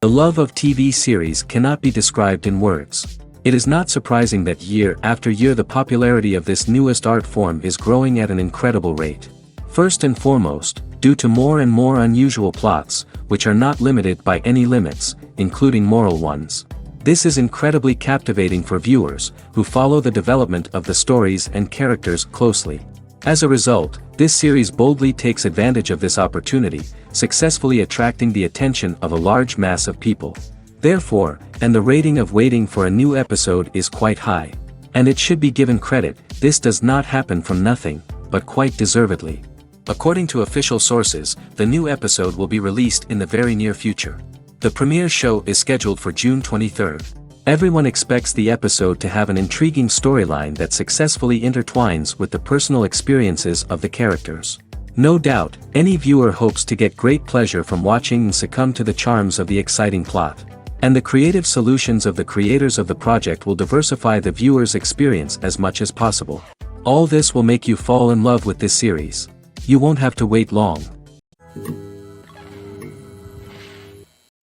The love of TV series cannot be described in words. It is not surprising that year after year the popularity of this newest art form is growing at an incredible rate. First and foremost, due to more and more unusual plots, which are not limited by any limits, including moral ones. This is incredibly captivating for viewers, who follow the development of the stories and characters closely. As a result, this series boldly takes advantage of this opportunity, successfully attracting the attention of a large mass of people. Therefore, and the rating of waiting for a new episode is quite high. And it should be given credit, this does not happen from nothing, but quite deservedly. According to official sources, the new episode will be released in the very near future. The premiere show is scheduled for June 23rd. Everyone expects the episode to have an intriguing storyline that successfully intertwines with the personal experiences of the characters. No doubt, any viewer hopes to get great pleasure from watching and succumb to the charms of the exciting plot. And the creative solutions of the creators of the project will diversify the viewer's experience as much as possible. All this will make you fall in love with this series. You won't have to wait long.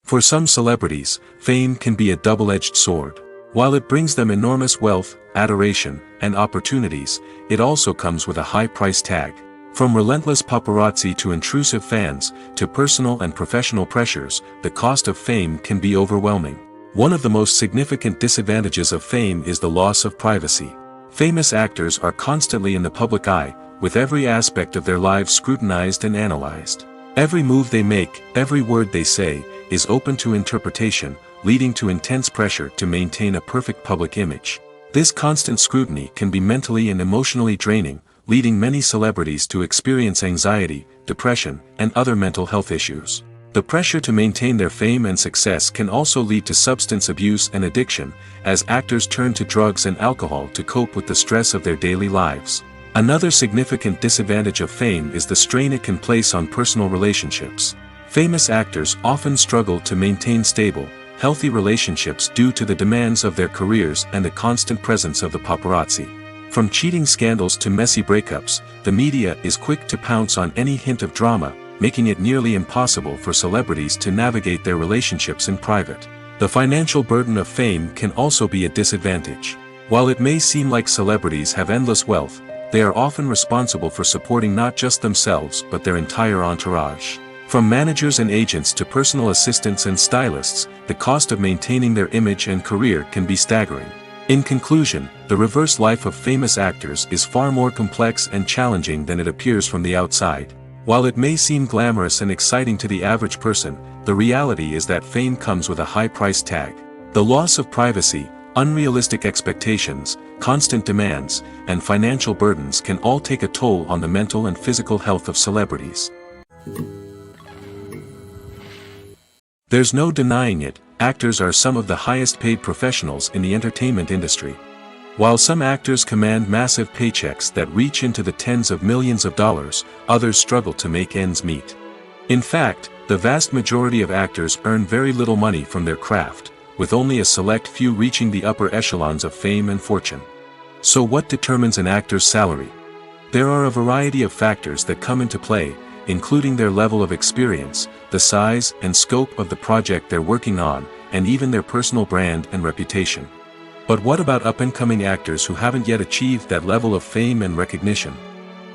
For some celebrities, fame can be a double-edged sword. While it brings them enormous wealth, adoration, and opportunities, it also comes with a high price tag. From relentless paparazzi to intrusive fans, to personal and professional pressures, the cost of fame can be overwhelming. One of the most significant disadvantages of fame is the loss of privacy. Famous actors are constantly in the public eye, with every aspect of their lives scrutinized and analyzed. Every move they make, every word they say, is open to interpretation, leading to intense pressure to maintain a perfect public image. This constant scrutiny can be mentally and emotionally draining, leading many celebrities to experience anxiety, depression, and other mental health issues. The pressure to maintain their fame and success can also lead to substance abuse and addiction, as actors turn to drugs and alcohol to cope with the stress of their daily lives. Another significant disadvantage of fame is the strain it can place on personal relationships. Famous actors often struggle to maintain stable, healthy relationships due to the demands of their careers and the constant presence of the paparazzi. From cheating scandals to messy breakups, the media is quick to pounce on any hint of drama, making it nearly impossible for celebrities to navigate their relationships in private. The financial burden of fame can also be a disadvantage. While it may seem like celebrities have endless wealth, they are often responsible for supporting not just themselves but their entire entourage. From managers and agents to personal assistants and stylists, the cost of maintaining their image and career can be staggering. In conclusion, the reverse life of famous actors is far more complex and challenging than it appears from the outside. While it may seem glamorous and exciting to the average person, the reality is that fame comes with a high price tag. The loss of privacy, unrealistic expectations, constant demands, and financial burdens can all take a toll on the mental and physical health of celebrities. There's no denying it, actors are some of the highest paid professionals in the entertainment industry. While some actors command massive paychecks that reach into the tens of millions of dollars, others struggle to make ends meet. In fact, the vast majority of actors earn very little money from their craft, with only a select few reaching the upper echelons of fame and fortune. So what determines an actor's salary? There are a variety of factors that come into play, including their level of experience, the size and scope of the project they're working on, and even their personal brand and reputation. But what about up-and-coming actors who haven't yet achieved that level of fame and recognition?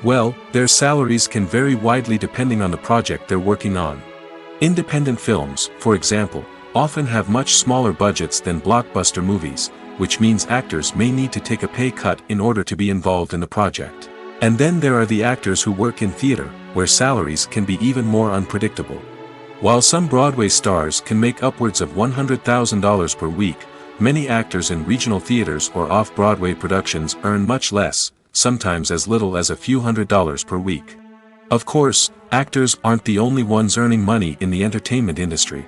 Well, their salaries can vary widely depending on the project they're working on. Independent films, for example, often have much smaller budgets than blockbuster movies, which means actors may need to take a pay cut in order to be involved in the project. And then there are the actors who work in theater, where salaries can be even more unpredictable. While some Broadway stars can make upwards of $100,000 per week, many actors in regional theaters or off-Broadway productions earn much less, sometimes as little as a few $100s per week. Of course, actors aren't the only ones earning money in the entertainment industry.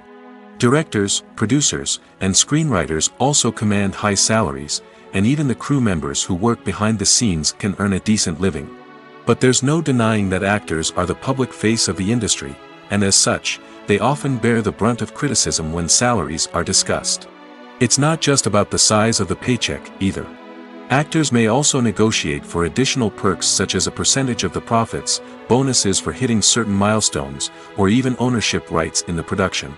Directors, producers, and screenwriters also command high salaries, and even the crew members who work behind the scenes can earn a decent living. But there's no denying that actors are the public face of the industry, and as such, they often bear the brunt of criticism when salaries are discussed. It's not just about the size of the paycheck, either. Actors may also negotiate for additional perks such as a percentage of the profits, bonuses for hitting certain milestones, or even ownership rights in the production.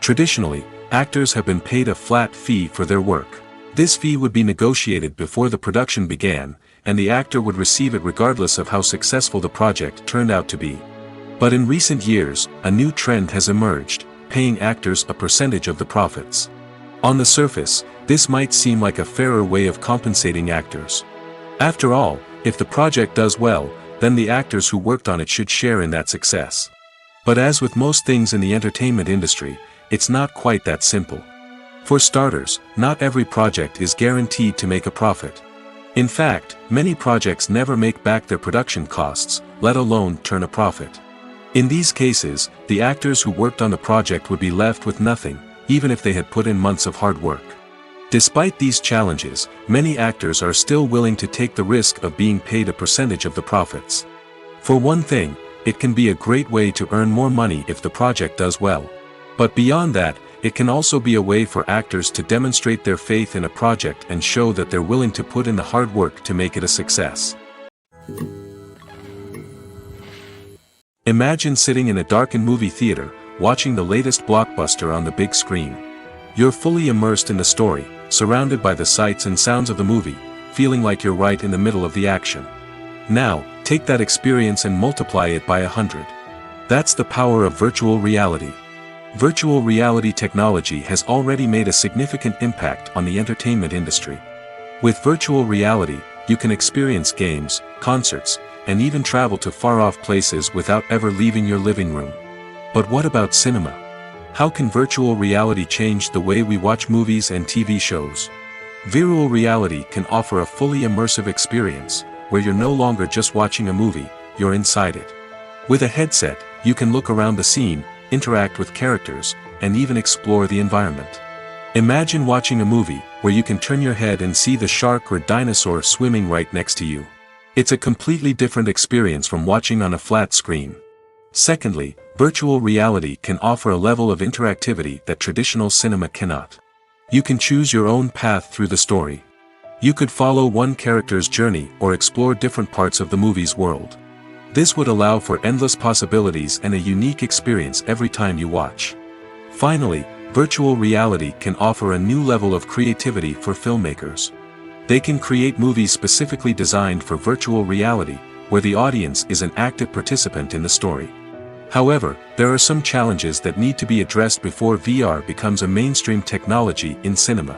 Traditionally, actors have been paid a flat fee for their work. This fee would be negotiated before the production began, and the actor would receive it regardless of how successful the project turned out to be. But in recent years, a new trend has emerged, paying actors a percentage of the profits. On the surface, this might seem like a fairer way of compensating actors. After all, if the project does well, then the actors who worked on it should share in that success. But as with most things in the entertainment industry, it's not quite that simple. For starters, not every project is guaranteed to make a profit. In fact, many projects never make back their production costs, let alone turn a profit. In these cases, the actors who worked on the project would be left with nothing, even if they had put in months of hard work. Despite these challenges, many actors are still willing to take the risk of being paid a percentage of the profits. For one thing, it can be a great way to earn more money if the project does well. But beyond that, it can also be a way for actors to demonstrate their faith in a project and show that they're willing to put in the hard work to make it a success. Imagine sitting in a darkened movie theater, watching the latest blockbuster on the big screen. You're fully immersed in the story, surrounded by the sights and sounds of the movie, feeling like you're right in the middle of the action. Now, take that experience and multiply it by 100. That's the power of virtual reality. Virtual reality technology has already made a significant impact on the entertainment industry. With virtual reality, you can experience games, concerts, and even travel to far-off places without ever leaving your living room. But what about cinema? How can virtual reality change the way we watch movies and TV shows? Virtual reality can offer a fully immersive experience, where you're no longer just watching a movie, you're inside it. With a headset, you can look around the scene, interact with characters, and even explore the environment. Imagine watching a movie where you can turn your head and see the shark or dinosaur swimming right next to you. It's a completely different experience from watching on a flat screen. Secondly, virtual reality can offer a level of interactivity that traditional cinema cannot. You can choose your own path through the story. You could follow one character's journey or explore different parts of the movie's world. This would allow for endless possibilities and a unique experience every time you watch. Finally, virtual reality can offer a new level of creativity for filmmakers. They can create movies specifically designed for virtual reality, where the audience is an active participant in the story. However, there are some challenges that need to be addressed before VR becomes a mainstream technology in cinema.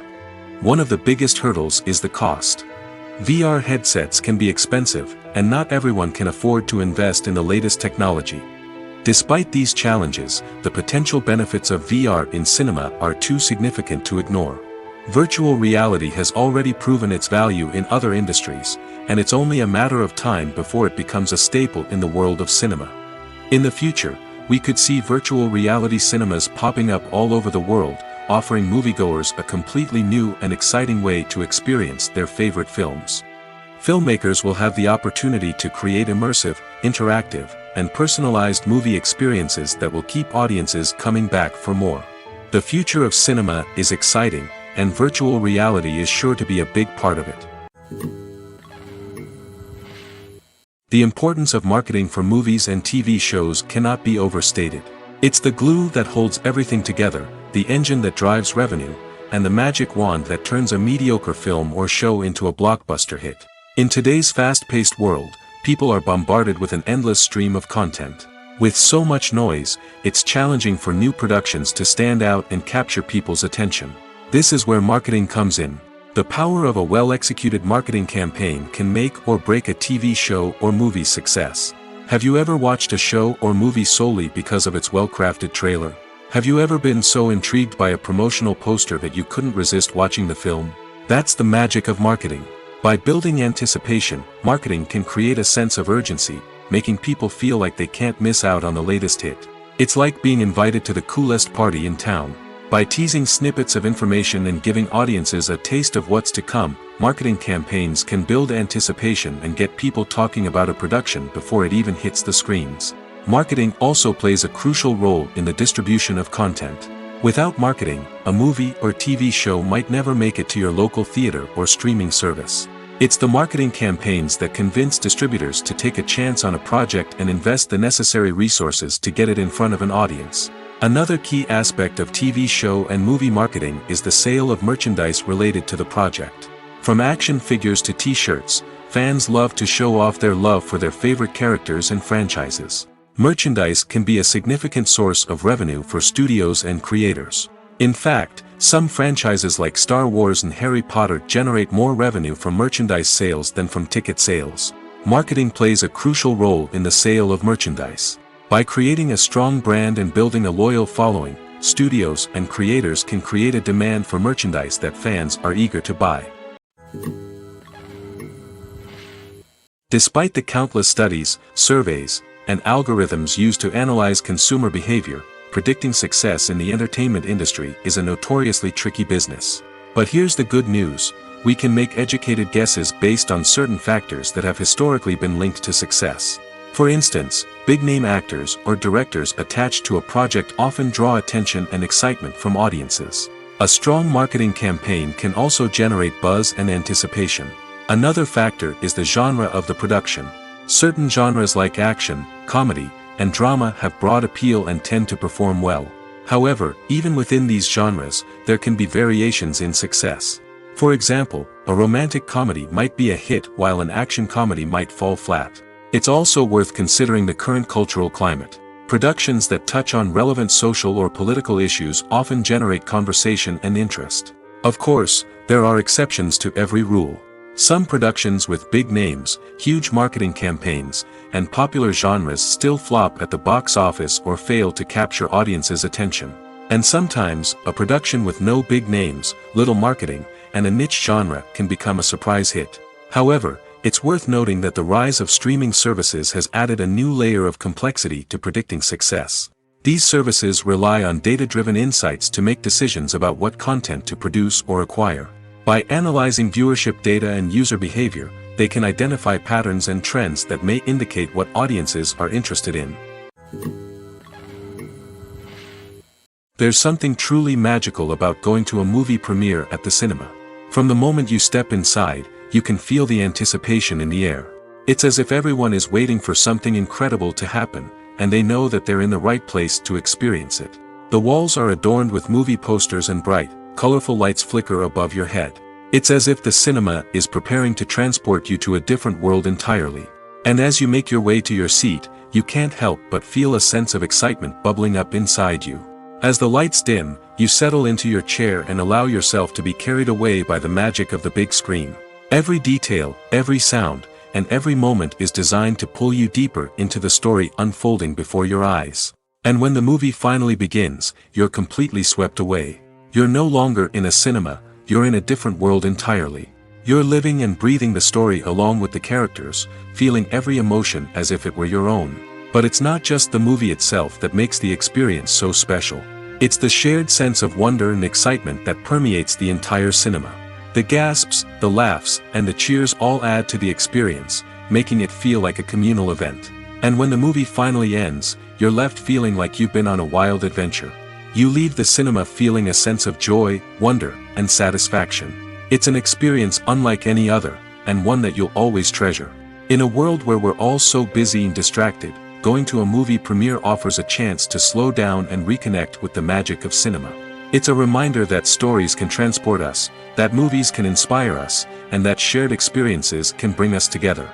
One of the biggest hurdles is the cost. VR headsets can be expensive, and not everyone can afford to invest in the latest technology. Despite these challenges, the potential benefits of VR in cinema are too significant to ignore. Virtual reality has already proven its value in other industries, and it's only a matter of time before it becomes a staple in the world of cinema. In the future, we could see virtual reality cinemas popping up all over the world, offering moviegoers a completely new and exciting way to experience their favorite films. Filmmakers will have the opportunity to create immersive, interactive, and personalized movie experiences that will keep audiences coming back for more. The future of cinema is exciting, and virtual reality is sure to be a big part of it. The importance of marketing for movies and TV shows cannot be overstated. It's the glue that holds everything together, the engine that drives revenue, and the magic wand that turns a mediocre film or show into a blockbuster hit. In today's fast-paced world, people are bombarded with an endless stream of content. With so much noise, it's challenging for new productions to stand out and capture people's attention. This is where marketing comes in. The power of a well-executed marketing campaign can make or break a TV show or movie's success. Have you ever watched a show or movie solely because of its well-crafted trailer? Have you ever been so intrigued by a promotional poster that you couldn't resist watching the film? That's the magic of marketing. By building anticipation, marketing can create a sense of urgency, making people feel like they can't miss out on the latest hit. It's like being invited to the coolest party in town. By teasing snippets of information and giving audiences a taste of what's to come, marketing campaigns can build anticipation and get people talking about a production before it even hits the screens. Marketing also plays a crucial role in the distribution of content. Without marketing, a movie or TV show might never make it to your local theater or streaming service. It's the marketing campaigns that convince distributors to take a chance on a project and invest the necessary resources to get it in front of an audience. Another key aspect of TV show and movie marketing is the sale of merchandise related to the project. From action figures to t-shirts, fans love to show off their love for their favorite characters and franchises. Merchandise can be a significant source of revenue for studios and creators. In fact, some franchises like Star Wars and Harry Potter generate more revenue from merchandise sales than from ticket sales. Marketing plays a crucial role in the sale of merchandise. By creating a strong brand and building a loyal following, studios and creators can create a demand for merchandise that fans are eager to buy. Despite the countless studies, surveys, and algorithms used to analyze consumer behavior, predicting success in the entertainment industry is a notoriously tricky business. But here's the good news: we can make educated guesses based on certain factors that have historically been linked to success. For instance, big-name actors or directors attached to a project often draw attention and excitement from audiences. A strong marketing campaign can also generate buzz and anticipation. Another factor is the genre of the production. Certain genres like action, comedy, and drama have broad appeal and tend to perform well. However, even within these genres, there can be variations in success. For example, a romantic comedy might be a hit while an action comedy might fall flat. It's also worth considering the current cultural climate. Productions that touch on relevant social or political issues often generate conversation and interest. Of course, there are exceptions to every rule. Some productions with big names, huge marketing campaigns, and popular genres still flop at the box office or fail to capture audiences' attention. And sometimes, a production with no big names, little marketing, and a niche genre can become a surprise hit. However, it's worth noting that the rise of streaming services has added a new layer of complexity to predicting success. These services rely on data-driven insights to make decisions about what content to produce or acquire. By analyzing viewership data and user behavior, they can identify patterns and trends that may indicate what audiences are interested in. There's something truly magical about going to a movie premiere at the cinema. From the moment you step inside, you can feel the anticipation in the air. It's as if everyone is waiting for something incredible to happen, and they know that they're in the right place to experience it. The walls are adorned with movie posters and bright, colorful lights flicker above your head. It's as if the cinema is preparing to transport you to a different world entirely. And as you make your way to your seat, you can't help but feel a sense of excitement bubbling up inside you. As the lights dim, you settle into your chair and allow yourself to be carried away by the magic of the big screen. Every detail, every sound, and every moment is designed to pull you deeper into the story unfolding before your eyes. And when the movie finally begins, you're completely swept away. You're no longer in a cinema, you're in a different world entirely. You're living and breathing the story along with the characters, feeling every emotion as if it were your own. But it's not just the movie itself that makes the experience so special. It's the shared sense of wonder and excitement that permeates the entire cinema. The gasps, the laughs, and the cheers all add to the experience, making it feel like a communal event. And when the movie finally ends, you're left feeling like you've been on a wild adventure. You leave the cinema feeling a sense of joy, wonder, and satisfaction. It's an experience unlike any other, and one that you'll always treasure. In a world where we're all so busy and distracted, going to a movie premiere offers a chance to slow down and reconnect with the magic of cinema. It's a reminder that stories can transport us, that movies can inspire us, and that shared experiences can bring us together.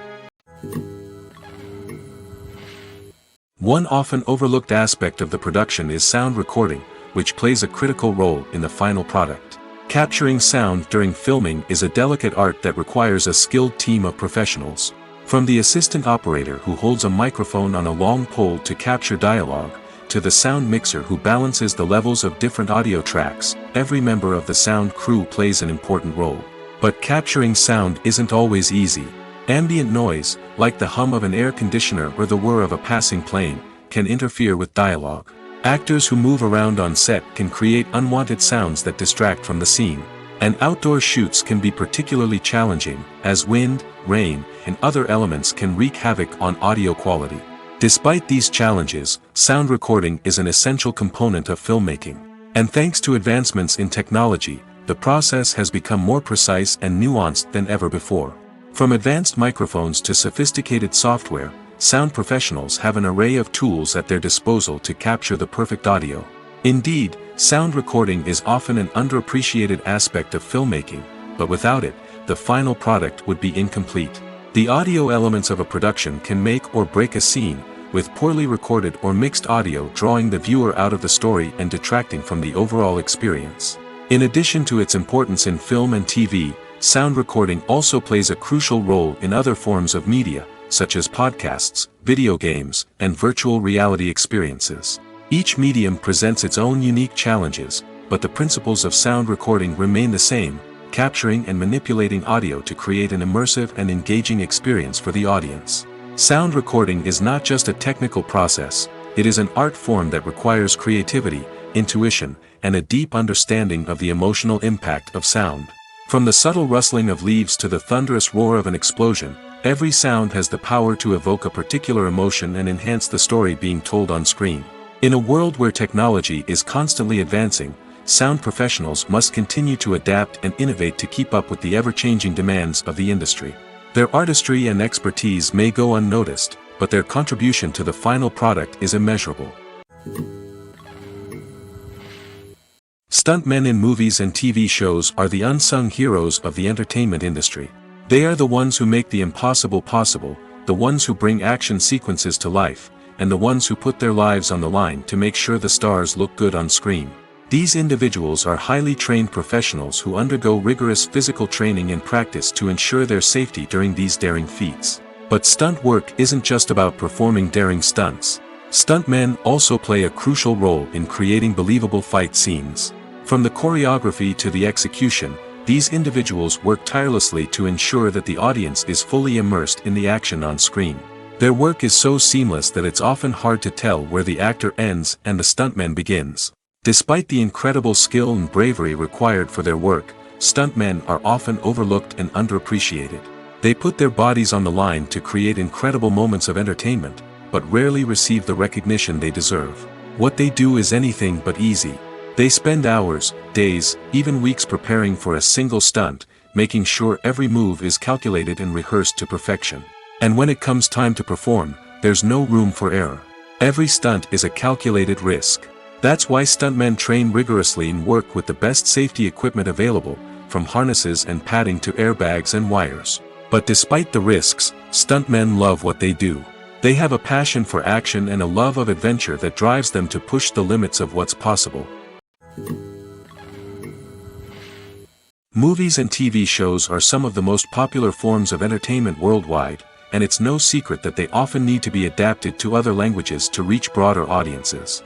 One often overlooked aspect of the production is sound recording, which plays a critical role in the final product. Capturing sound during filming is a delicate art that requires a skilled team of professionals. From the assistant operator who holds a microphone on a long pole to capture dialogue, to the sound mixer who balances the levels of different audio tracks, every member of the sound crew plays an important role. But capturing sound isn't always easy. Ambient noise, like the hum of an air conditioner or the whir of a passing plane, can interfere with dialogue. Actors who move around on set can create unwanted sounds that distract from the scene. And outdoor shoots can be particularly challenging, as wind, rain, and other elements can wreak havoc on audio quality. Despite these challenges, sound recording is an essential component of filmmaking. And thanks to advancements in technology, the process has become more precise and nuanced than ever before. From advanced microphones to sophisticated software, sound professionals have an array of tools at their disposal to capture the perfect audio. Indeed, sound recording is often an underappreciated aspect of filmmaking, but without it, the final product would be incomplete. The audio elements of a production can make or break a scene, with poorly recorded or mixed audio drawing the viewer out of the story and detracting from the overall experience. In addition to its importance in film and TV, sound recording also plays a crucial role in other forms of media, such as podcasts, video games, and virtual reality experiences. Each medium presents its own unique challenges, but the principles of sound recording remain the same, capturing and manipulating audio to create an immersive and engaging experience for the audience. Sound recording is not just a technical process, it is an art form that requires creativity, intuition, and a deep understanding of the emotional impact of sound. From the subtle rustling of leaves to the thunderous roar of an explosion, every sound has the power to evoke a particular emotion and enhance the story being told on screen. In a world where technology is constantly advancing, sound professionals must continue to adapt and innovate to keep up with the ever-changing demands of the industry. Their artistry and expertise may go unnoticed, but their contribution to the final product is immeasurable. Stuntmen in movies and TV shows are the unsung heroes of the entertainment industry. They are the ones who make the impossible possible, the ones who bring action sequences to life, and the ones who put their lives on the line to make sure the stars look good on screen. These individuals are highly trained professionals who undergo rigorous physical training and practice to ensure their safety during these daring feats. But stunt work isn't just about performing daring stunts. Stuntmen also play a crucial role in creating believable fight scenes. From the choreography to the execution, these individuals work tirelessly to ensure that the audience is fully immersed in the action on screen. Their work is so seamless that it's often hard to tell where the actor ends and the stuntman begins. Despite the incredible skill and bravery required for their work, stuntmen are often overlooked and underappreciated. They put their bodies on the line to create incredible moments of entertainment, but rarely receive the recognition they deserve. What they do is anything but easy. They spend hours, days, even weeks preparing for a single stunt, making sure every move is calculated and rehearsed to perfection. And when it comes time to perform, there's no room for error. Every stunt is a calculated risk. That's why stuntmen train rigorously and work with the best safety equipment available, from harnesses and padding to airbags and wires. But despite the risks, stuntmen love what they do. They have a passion for action and a love of adventure that drives them to push the limits of what's possible. Movies and TV shows are some of the most popular forms of entertainment worldwide, and it's no secret that they often need to be adapted to other languages to reach broader audiences.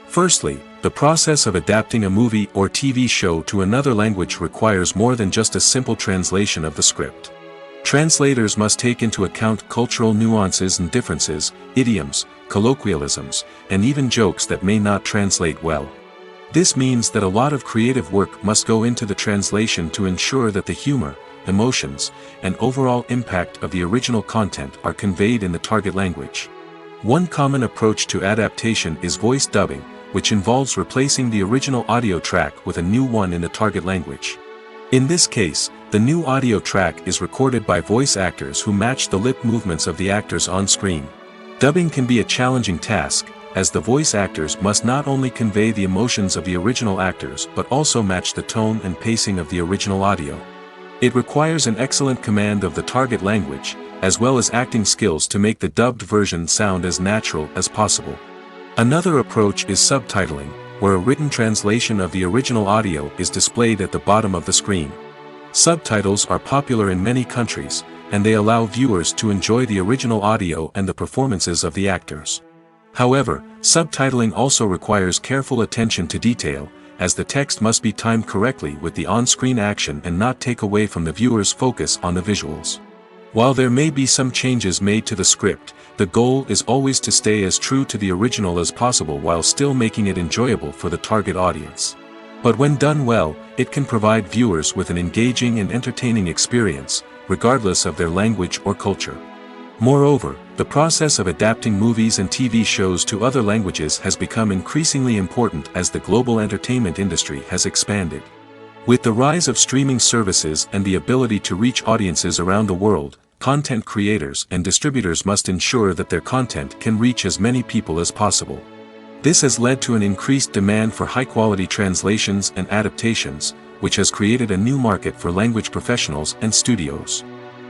Firstly, the process of adapting a movie or TV show to another language requires more than just a simple translation of the script. Translators must take into account cultural nuances and differences, idioms, colloquialisms, and even jokes that may not translate well. This means that a lot of creative work must go into the translation to ensure that the humor, emotions, and overall impact of the original content are conveyed in the target language. One common approach to adaptation is voice dubbing, which involves replacing the original audio track with a new one in the target language. In this case, the new audio track is recorded by voice actors who match the lip movements of the actors on screen. Dubbing can be a challenging task, as the voice actors must not only convey the emotions of the original actors but also match the tone and pacing of the original audio. It requires an excellent command of the target language, as well as acting skills to make the dubbed version sound as natural as possible. Another approach is subtitling, where a written translation of the original audio is displayed at the bottom of the screen. Subtitles are popular in many countries, and they allow viewers to enjoy the original audio and the performances of the actors. However, subtitling also requires careful attention to detail, as the text must be timed correctly with the on-screen action and not take away from the viewer's focus on the visuals. While there may be some changes made to the script, the goal is always to stay as true to the original as possible while still making it enjoyable for the target audience. But when done well, it can provide viewers with an engaging and entertaining experience, regardless of their language or culture. Moreover, the process of adapting movies and TV shows to other languages has become increasingly important as the global entertainment industry has expanded. With the rise of streaming services and the ability to reach audiences around the world, content creators and distributors must ensure that their content can reach as many people as possible. This has led to an increased demand for high-quality translations and adaptations, which has created a new market for language professionals and studios.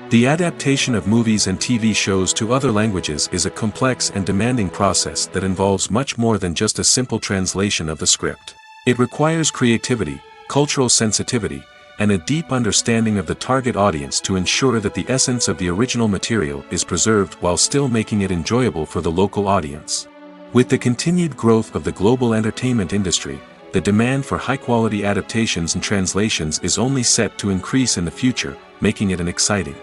The adaptation of movies and TV shows to other languages is a complex and demanding process that involves much more than just a simple translation of the script. It requires creativity, cultural sensitivity, and a deep understanding of the target audience to ensure that the essence of the original material is preserved while still making it enjoyable for the local audience. With the continued growth of the global entertainment industry, the demand for high-quality adaptations and translations is only set to increase in the future, making it an exciting.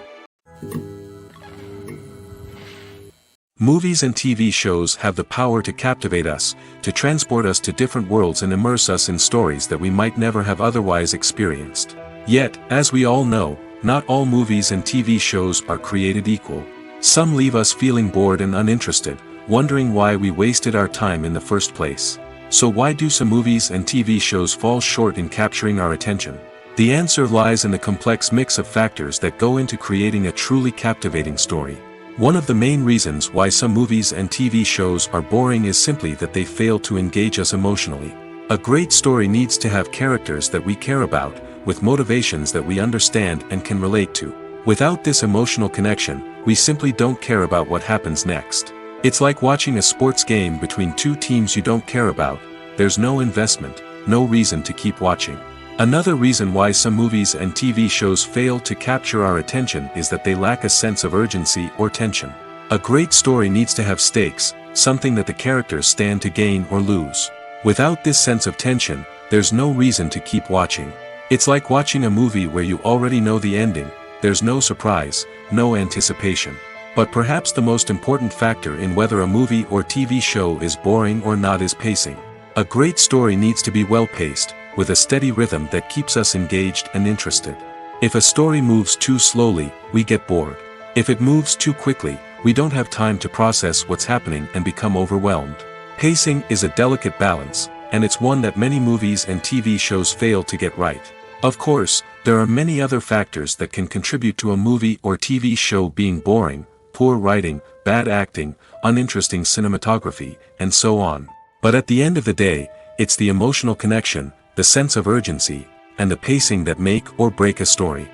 Movies and TV shows have the power to captivate us, to transport us to different worlds and immerse us in stories that we might never have otherwise experienced. Yet, as we all know, not all movies and TV shows are created equal. Some leave us feeling bored and uninterested, wondering why we wasted our time in the first place. So why do some movies and TV shows fall short in capturing our attention? The answer lies in the complex mix of factors that go into creating a truly captivating story. One of the main reasons why some movies and TV shows are boring is simply that they fail to engage us emotionally. A great story needs to have characters that we care about, with motivations that we understand and can relate to. Without this emotional connection, we simply don't care about what happens next. It's like watching a sports game between two teams you don't care about. There's no investment, no reason to keep watching. Another reason why some movies and TV shows fail to capture our attention is that they lack a sense of urgency or tension. A great story needs to have stakes, something that the characters stand to gain or lose. Without this sense of tension, there's no reason to keep watching. It's like watching a movie where you already know the ending, there's no surprise, no anticipation. But perhaps the most important factor in whether a movie or TV show is boring or not is pacing. A great story needs to be well-paced, with a steady rhythm that keeps us engaged and interested. If a story moves too slowly, we get bored. If it moves too quickly, we don't have time to process what's happening and become overwhelmed. Pacing is a delicate balance, and it's one that many movies and TV shows fail to get right. Of course, there are many other factors that can contribute to a movie or TV show being boring: poor writing, bad acting, uninteresting cinematography, and so on. But at the end of the day, it's the emotional connection, the sense of urgency, and the pacing that make or break a story.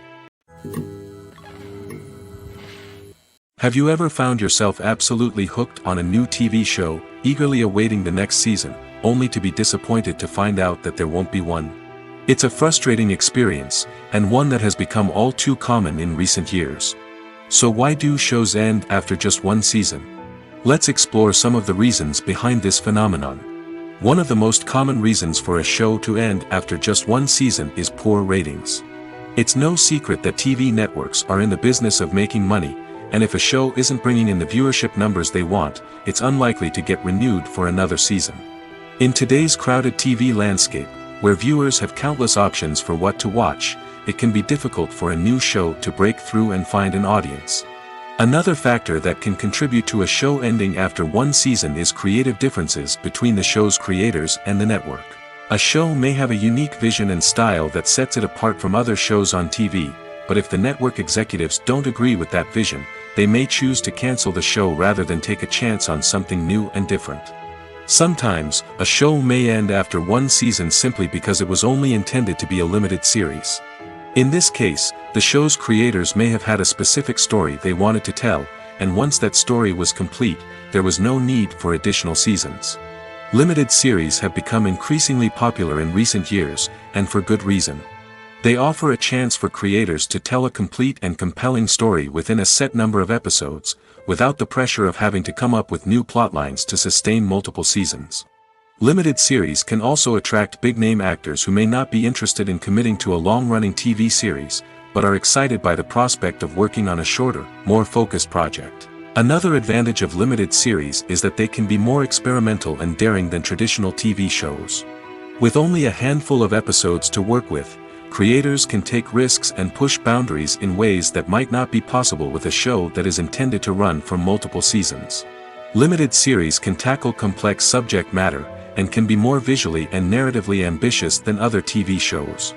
Have you ever found yourself absolutely hooked on a new TV show, eagerly awaiting the next season, only to be disappointed to find out that there won't be one? It's a frustrating experience, and one that has become all too common in recent years. So why do shows end after just one season? Let's explore some of the reasons behind this phenomenon. One of the most common reasons for a show to end after just one season is poor ratings. It's no secret that TV networks are in the business of making money, and if a show isn't bringing in the viewership numbers they want, it's unlikely to get renewed for another season. In today's crowded TV landscape, where viewers have countless options for what to watch, it can be difficult for a new show to break through and find an audience. Another factor that can contribute to a show ending after one season is creative differences between the show's creators and the network. A show may have a unique vision and style that sets it apart from other shows on TV, but if the network executives don't agree with that vision, they may choose to cancel the show rather than take a chance on something new and different. Sometimes, a show may end after one season simply because it was only intended to be a limited series. In this case, the show's creators may have had a specific story they wanted to tell, and once that story was complete, there was no need for additional seasons. Limited series have become increasingly popular in recent years, and for good reason. They offer a chance for creators to tell a complete and compelling story within a set number of episodes, without the pressure of having to come up with new plotlines to sustain multiple seasons. Limited series can also attract big-name actors who may not be interested in committing to a long-running TV series, but are excited by the prospect of working on a shorter, more focused project. Another advantage of limited series is that they can be more experimental and daring than traditional TV shows. With only a handful of episodes to work with, creators can take risks and push boundaries in ways that might not be possible with a show that is intended to run for multiple seasons. Limited series can tackle complex subject matter, and can be more visually and narratively ambitious than other TV shows.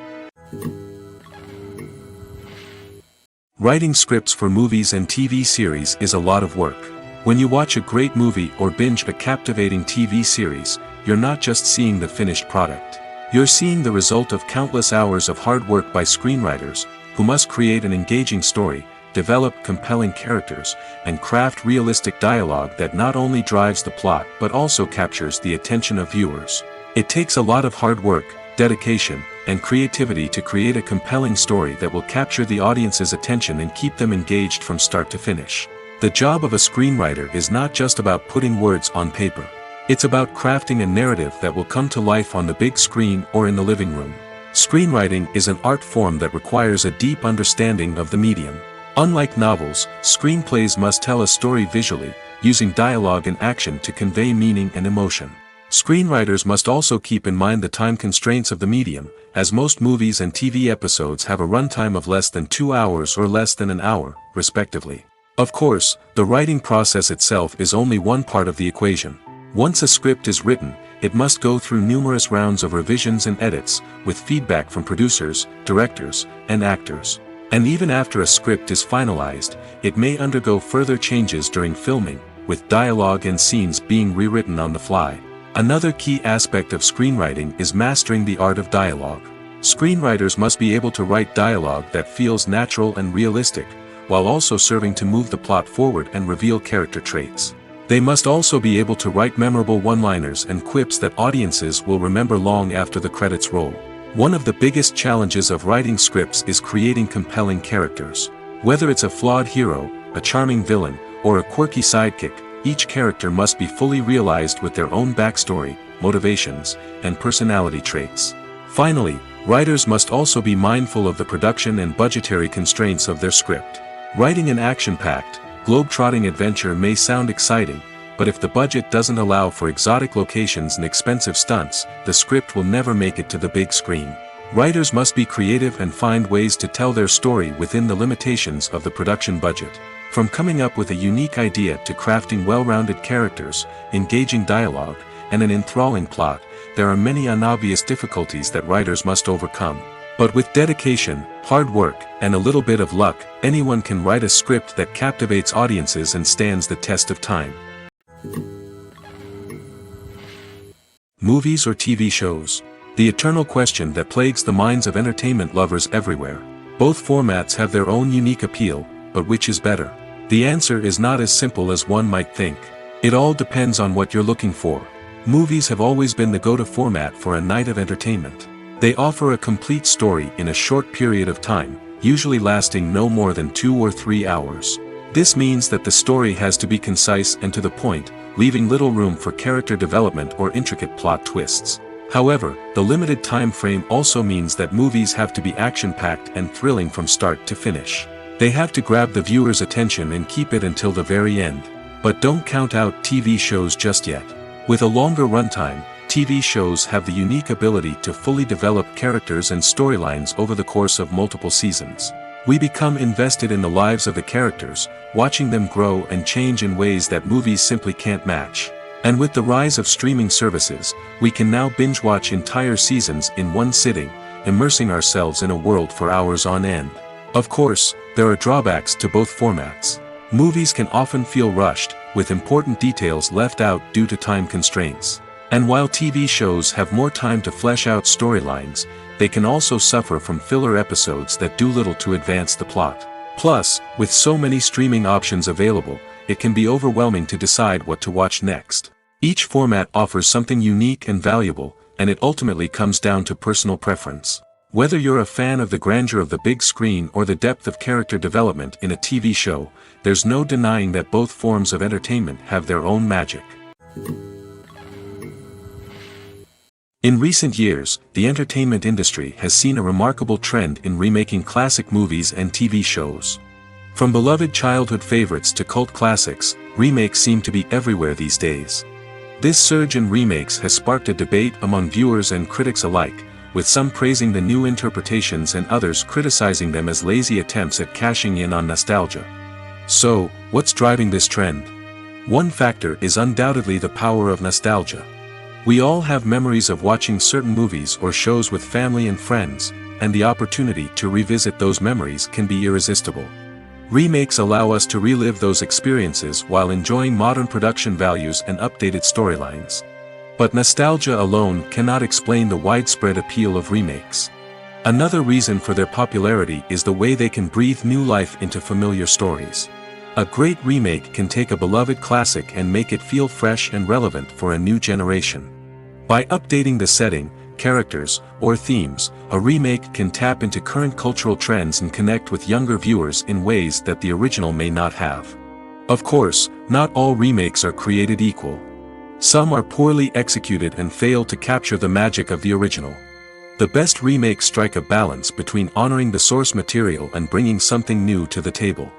Writing scripts for movies and TV series is a lot of work. When you watch a great movie or binge a captivating TV series, you're not just seeing the finished product. You're seeing the result of countless hours of hard work by screenwriters, who must create an engaging story, develop compelling characters, and craft realistic dialogue that not only drives the plot but also captures the attention of viewers. It takes a lot of hard work, dedication, and creativity to create a compelling story that will capture the audience's attention and keep them engaged from start to finish. The job of a screenwriter is not just about putting words on paper. It's about crafting a narrative that will come to life on the big screen or in the living room. Screenwriting is an art form that requires a deep understanding of the medium. Unlike novels, screenplays must tell a story visually, using dialogue and action to convey meaning and emotion. Screenwriters must also keep in mind the time constraints of the medium, as most movies and TV episodes have a runtime of less than 2 hours or less than an hour, respectively. Of course, the writing process itself is only one part of the equation. Once a script is written, it must go through numerous rounds of revisions and edits, with feedback from producers, directors, and actors. And even after a script is finalized, it may undergo further changes during filming, with dialogue and scenes being rewritten on the fly. Another key aspect of screenwriting is mastering the art of dialogue. Screenwriters must be able to write dialogue that feels natural and realistic, while also serving to move the plot forward and reveal character traits. They must also be able to write memorable one-liners and quips that audiences will remember long after the credits roll. One of the biggest challenges of writing scripts is creating compelling characters. Whether it's a flawed hero, a charming villain, or a quirky sidekick, each character must be fully realized with their own backstory, motivations, and personality traits. Finally, writers must also be mindful of the production and budgetary constraints of their script. Writing an action-packed, globe-trotting adventure may sound exciting, but if the budget doesn't allow for exotic locations and expensive stunts, the script will never make it to the big screen. Writers must be creative and find ways to tell their story within the limitations of the production budget. From coming up with a unique idea to crafting well-rounded characters, engaging dialogue, and an enthralling plot, there are many unobvious difficulties that writers must overcome. But with dedication, hard work, and a little bit of luck, anyone can write a script that captivates audiences and stands the test of time. Movies or TV shows? The eternal question that plagues the minds of entertainment lovers everywhere. Both formats have their own unique appeal, but which is better? The answer is not as simple as one might think. It all depends on what you're looking for. Movies have always been the go-to format for a night of entertainment. They offer a complete story in a short period of time, usually lasting no more than 2 or 3 hours. This means that the story has to be concise and to the point, leaving little room for character development or intricate plot twists. However, the limited time frame also means that movies have to be action-packed and thrilling from start to finish. They have to grab the viewer's attention and keep it until the very end. But don't count out TV shows just yet. With a longer runtime, TV shows have the unique ability to fully develop characters and storylines over the course of multiple seasons. We become invested in the lives of the characters, watching them grow and change in ways that movies simply can't match. And with the rise of streaming services, we can now binge-watch entire seasons in one sitting, immersing ourselves in a world for hours on end. Of course, there are drawbacks to both formats. Movies can often feel rushed, with important details left out due to time constraints. And while TV shows have more time to flesh out storylines, they can also suffer from filler episodes that do little to advance the plot. Plus, with so many streaming options available, it can be overwhelming to decide what to watch next. Each format offers something unique and valuable, and it ultimately comes down to personal preference. Whether you're a fan of the grandeur of the big screen or the depth of character development in a TV show, there's no denying that both forms of entertainment have their own magic. In recent years, the entertainment industry has seen a remarkable trend in remaking classic movies and TV shows. From beloved childhood favorites to cult classics, remakes seem to be everywhere these days. This surge in remakes has sparked a debate among viewers and critics alike, with some praising the new interpretations and others criticizing them as lazy attempts at cashing in on nostalgia. So, what's driving this trend? One factor is undoubtedly the power of nostalgia. We all have memories of watching certain movies or shows with family and friends, and the opportunity to revisit those memories can be irresistible. Remakes allow us to relive those experiences while enjoying modern production values and updated storylines. But nostalgia alone cannot explain the widespread appeal of remakes. Another reason for their popularity is the way they can breathe new life into familiar stories. A great remake can take a beloved classic and make it feel fresh and relevant for a new generation. By updating the setting, characters, or themes, a remake can tap into current cultural trends and connect with younger viewers in ways that the original may not have. Of course, not all remakes are created equal. Some are poorly executed and fail to capture the magic of the original. The best remakes strike a balance between honoring the source material and bringing something new to the table.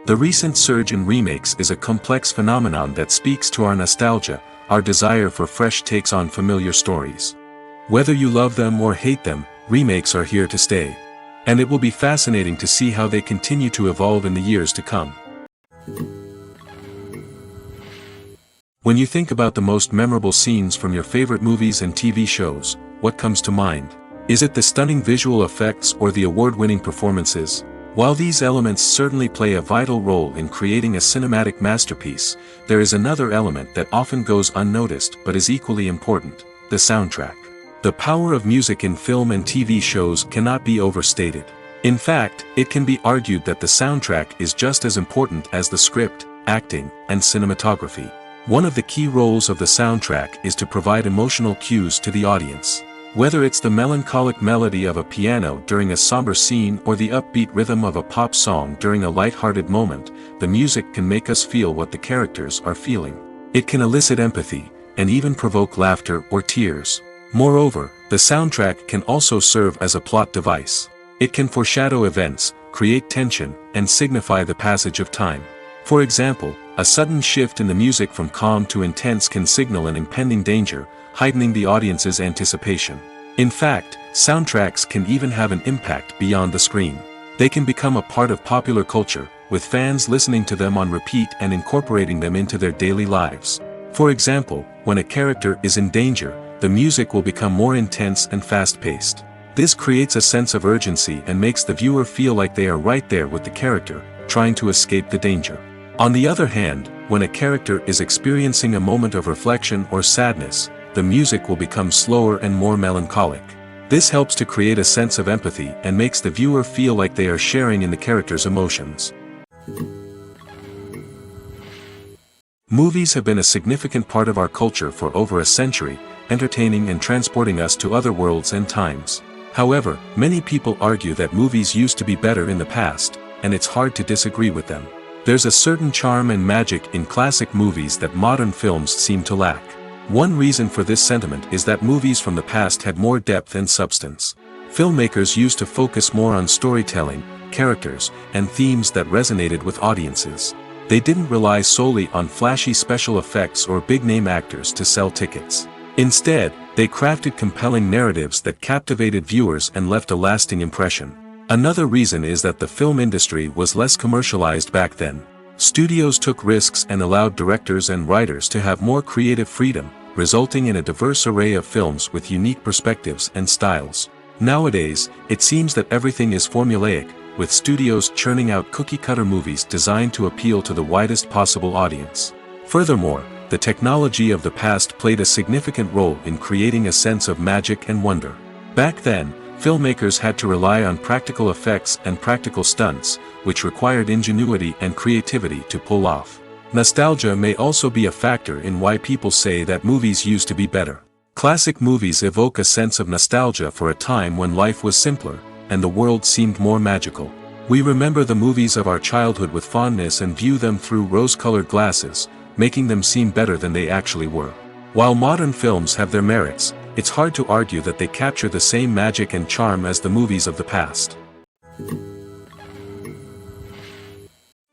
The recent surge in remakes is a complex phenomenon that speaks to our nostalgia, our desire for fresh takes on familiar stories. Whether you love them or hate them, remakes are here to stay. And it will be fascinating to see how they continue to evolve in the years to come. When you think about the most memorable scenes from your favorite movies and TV shows, what comes to mind? Is it the stunning visual effects or the award-winning performances? While these elements certainly play a vital role in creating a cinematic masterpiece, there is another element that often goes unnoticed but is equally important: the soundtrack. The power of music in film and TV shows cannot be overstated. In fact, it can be argued that the soundtrack is just as important as the script, acting, and cinematography. One of the key roles of the soundtrack is to provide emotional cues to the audience. Whether it's the melancholic melody of a piano during a somber scene or the upbeat rhythm of a pop song during a light-hearted moment, the music can make us feel what the characters are feeling. It can elicit empathy, and even provoke laughter or tears. Moreover, the soundtrack can also serve as a plot device. It can foreshadow events, create tension, and signify the passage of time. For example, a sudden shift in the music from calm to intense can signal an impending danger, heightening the audience's anticipation. In fact, soundtracks can even have an impact beyond the screen. They can become a part of popular culture, with fans listening to them on repeat and incorporating them into their daily lives. For example, when a character is in danger, the music will become more intense and fast-paced. This creates a sense of urgency and makes the viewer feel like they are right there with the character, trying to escape the danger. On the other hand, when a character is experiencing a moment of reflection or sadness, the music will become slower and more melancholic. This helps to create a sense of empathy and makes the viewer feel like they are sharing in the character's emotions. Movies have been a significant part of our culture for over a century, entertaining and transporting us to other worlds and times. However, many people argue that movies used to be better in the past, and it's hard to disagree with them. There's a certain charm and magic in classic movies that modern films seem to lack. One reason for this sentiment is that movies from the past had more depth and substance. Filmmakers used to focus more on storytelling, characters, and themes that resonated with audiences. They didn't rely solely on flashy special effects or big-name actors to sell tickets. Instead, they crafted compelling narratives that captivated viewers and left a lasting impression. Another reason is that the film industry was less commercialized back then. Studios took risks and allowed directors and writers to have more creative freedom, resulting in a diverse array of films with unique perspectives and styles. Nowadays, it seems that everything is formulaic, with studios churning out cookie-cutter movies designed to appeal to the widest possible audience. Furthermore, the technology of the past played a significant role in creating a sense of magic and wonder. Back then, filmmakers had to rely on practical effects and practical stunts, which required ingenuity and creativity to pull off. Nostalgia may also be a factor in why people say that movies used to be better. Classic movies evoke a sense of nostalgia for a time when life was simpler, and the world seemed more magical. We remember the movies of our childhood with fondness and view them through rose-colored glasses, making them seem better than they actually were. While modern films have their merits, it's hard to argue that they capture the same magic and charm as the movies of the past.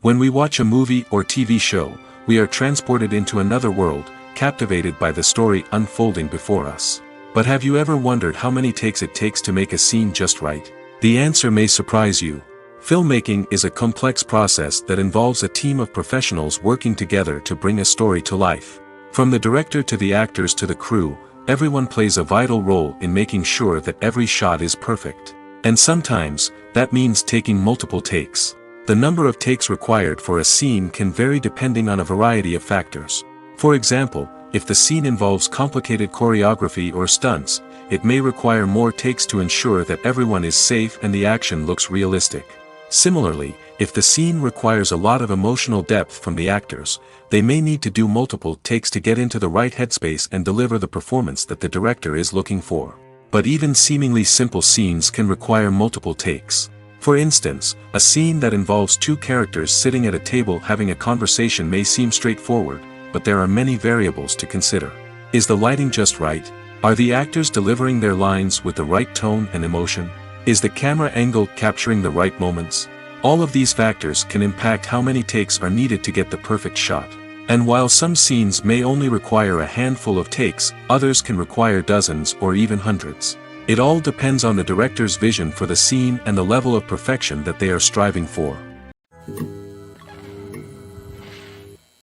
When we watch a movie or TV show, we are transported into another world, captivated by the story unfolding before us. But have you ever wondered how many takes it takes to make a scene just right? The answer may surprise you. Filmmaking is a complex process that involves a team of professionals working together to bring a story to life. From the director to the actors to the crew, everyone plays a vital role in making sure that every shot is perfect. And sometimes, that means taking multiple takes. The number of takes required for a scene can vary depending on a variety of factors. For example, if the scene involves complicated choreography or stunts, it may require more takes to ensure that everyone is safe and the action looks realistic. Similarly, if the scene requires a lot of emotional depth from the actors, they may need to do multiple takes to get into the right headspace and deliver the performance that the director is looking for. But even seemingly simple scenes can require multiple takes. For instance, a scene that involves two characters sitting at a table having a conversation may seem straightforward, but there are many variables to consider. Is the lighting just right? Are the actors delivering their lines with the right tone and emotion? Is the camera angle capturing the right moments? All of these factors can impact how many takes are needed to get the perfect shot. And while some scenes may only require a handful of takes, others can require dozens or even hundreds. It all depends on the director's vision for the scene and the level of perfection that they are striving for.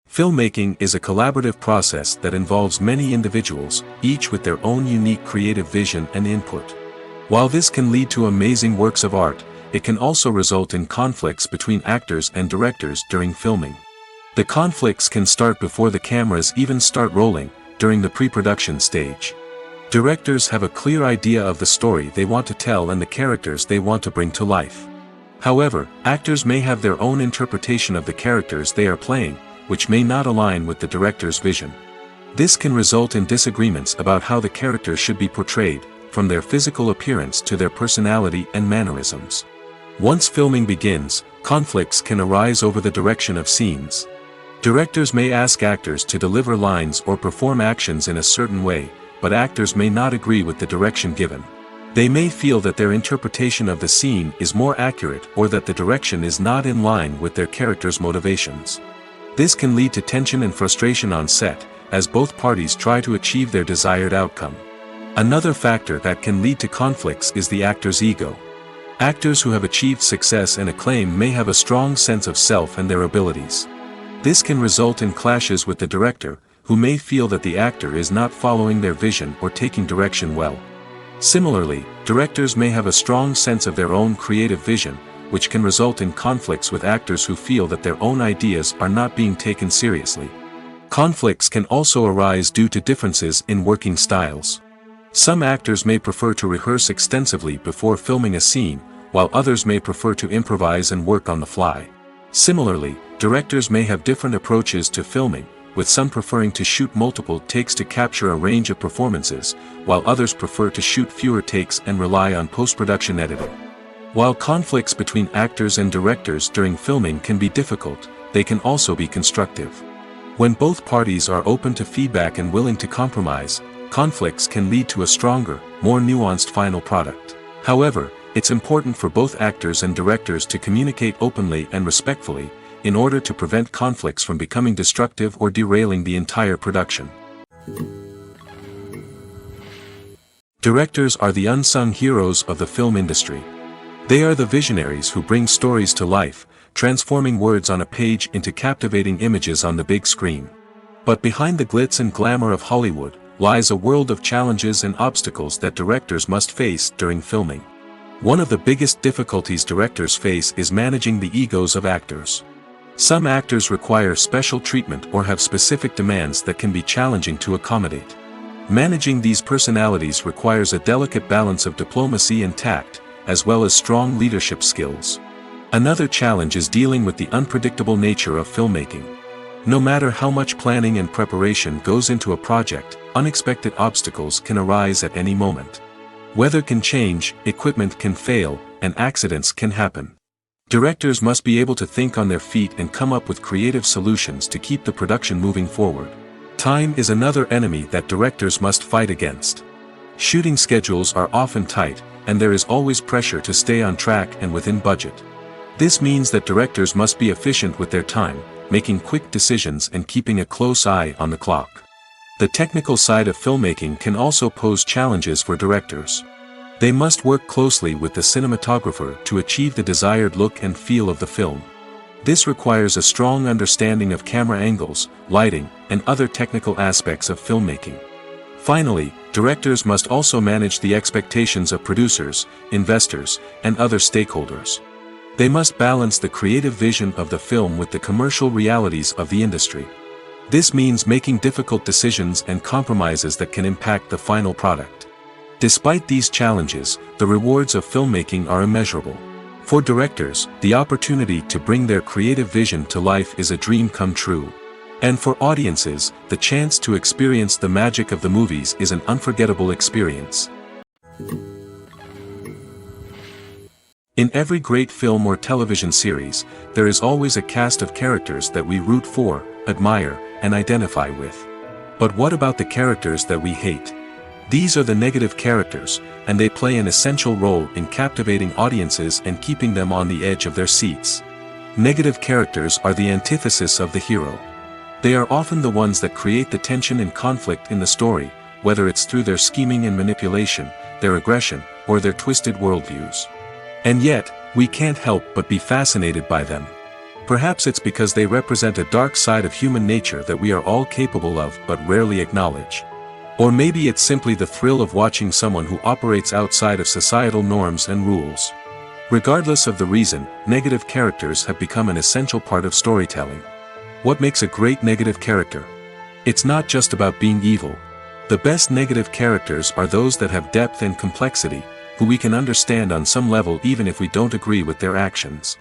Filmmaking is a collaborative process that involves many individuals, each with their own unique creative vision and input. While this can lead to amazing works of art, it can also result in conflicts between actors and directors during filming. The conflicts can start before the cameras even start rolling, during the pre-production stage. Directors have a clear idea of the story they want to tell and the characters they want to bring to life. However, actors may have their own interpretation of the characters they are playing, which may not align with the director's vision. This can result in disagreements about how the characters should be portrayed, from their physical appearance to their personality and mannerisms. Once filming begins, conflicts can arise over the direction of scenes. Directors may ask actors to deliver lines or perform actions in a certain way, but actors may not agree with the direction given. They may feel that their interpretation of the scene is more accurate or that the direction is not in line with their character's motivations. This can lead to tension and frustration on set, as both parties try to achieve their desired outcome. Another factor that can lead to conflicts is the actor's ego. Actors who have achieved success and acclaim may have a strong sense of self and their abilities. This can result in clashes with the director, who may feel that the actor is not following their vision or taking direction well. Similarly, directors may have a strong sense of their own creative vision, which can result in conflicts with actors who feel that their own ideas are not being taken seriously. Conflicts can also arise due to differences in working styles. Some actors may prefer to rehearse extensively before filming a scene, while others may prefer to improvise and work on the fly. Similarly, directors may have different approaches to filming, with some preferring to shoot multiple takes to capture a range of performances, while others prefer to shoot fewer takes and rely on post-production editing. While conflicts between actors and directors during filming can be difficult, they can also be constructive. When both parties are open to feedback and willing to compromise, conflicts can lead to a stronger, more nuanced final product. However, it's important for both actors and directors to communicate openly and respectfully, in order to prevent conflicts from becoming destructive or derailing the entire production. Directors are the unsung heroes of the film industry. They are the visionaries who bring stories to life, transforming words on a page into captivating images on the big screen. But behind the glitz and glamour of Hollywood, lies a world of challenges and obstacles that directors must face during filming. One of the biggest difficulties directors face is managing the egos of actors. Some actors require special treatment or have specific demands that can be challenging to accommodate. Managing these personalities requires a delicate balance of diplomacy and tact, as well as strong leadership skills. Another challenge is dealing with the unpredictable nature of filmmaking. No matter how much planning and preparation goes into a project, unexpected obstacles can arise at any moment. Weather can change, equipment can fail, and accidents can happen. Directors must be able to think on their feet and come up with creative solutions to keep the production moving forward. Time is another enemy that directors must fight against. Shooting schedules are often tight, and there is always pressure to stay on track and within budget. This means that directors must be efficient with their time, making quick decisions and keeping a close eye on the clock. The technical side of filmmaking can also pose challenges for directors. They must work closely with the cinematographer to achieve the desired look and feel of the film. This requires a strong understanding of camera angles, lighting, and other technical aspects of filmmaking. Finally, directors must also manage the expectations of producers, investors, and other stakeholders. They must balance the creative vision of the film with the commercial realities of the industry. This means making difficult decisions and compromises that can impact the final product. Despite these challenges, the rewards of filmmaking are immeasurable. For directors, the opportunity to bring their creative vision to life is a dream come true. And for audiences, the chance to experience the magic of the movies is an unforgettable experience. In every great film or television series, there is always a cast of characters that we root for, admire, and identify with. But what about the characters that we hate? These are the negative characters, and they play an essential role in captivating audiences and keeping them on the edge of their seats. Negative characters are the antithesis of the hero. They are often the ones that create the tension and conflict in the story, whether it's through their scheming and manipulation, their aggression, or their twisted worldviews. And yet, we can't help but be fascinated by them. Perhaps it's because they represent a dark side of human nature that we are all capable of but rarely acknowledge. Or maybe it's simply the thrill of watching someone who operates outside of societal norms and rules. Regardless of the reason, negative characters have become an essential part of storytelling. What makes a great negative character? It's not just about being evil. The best negative characters are those that have depth and complexity, who we can understand on some level even if we don't agree with their actions.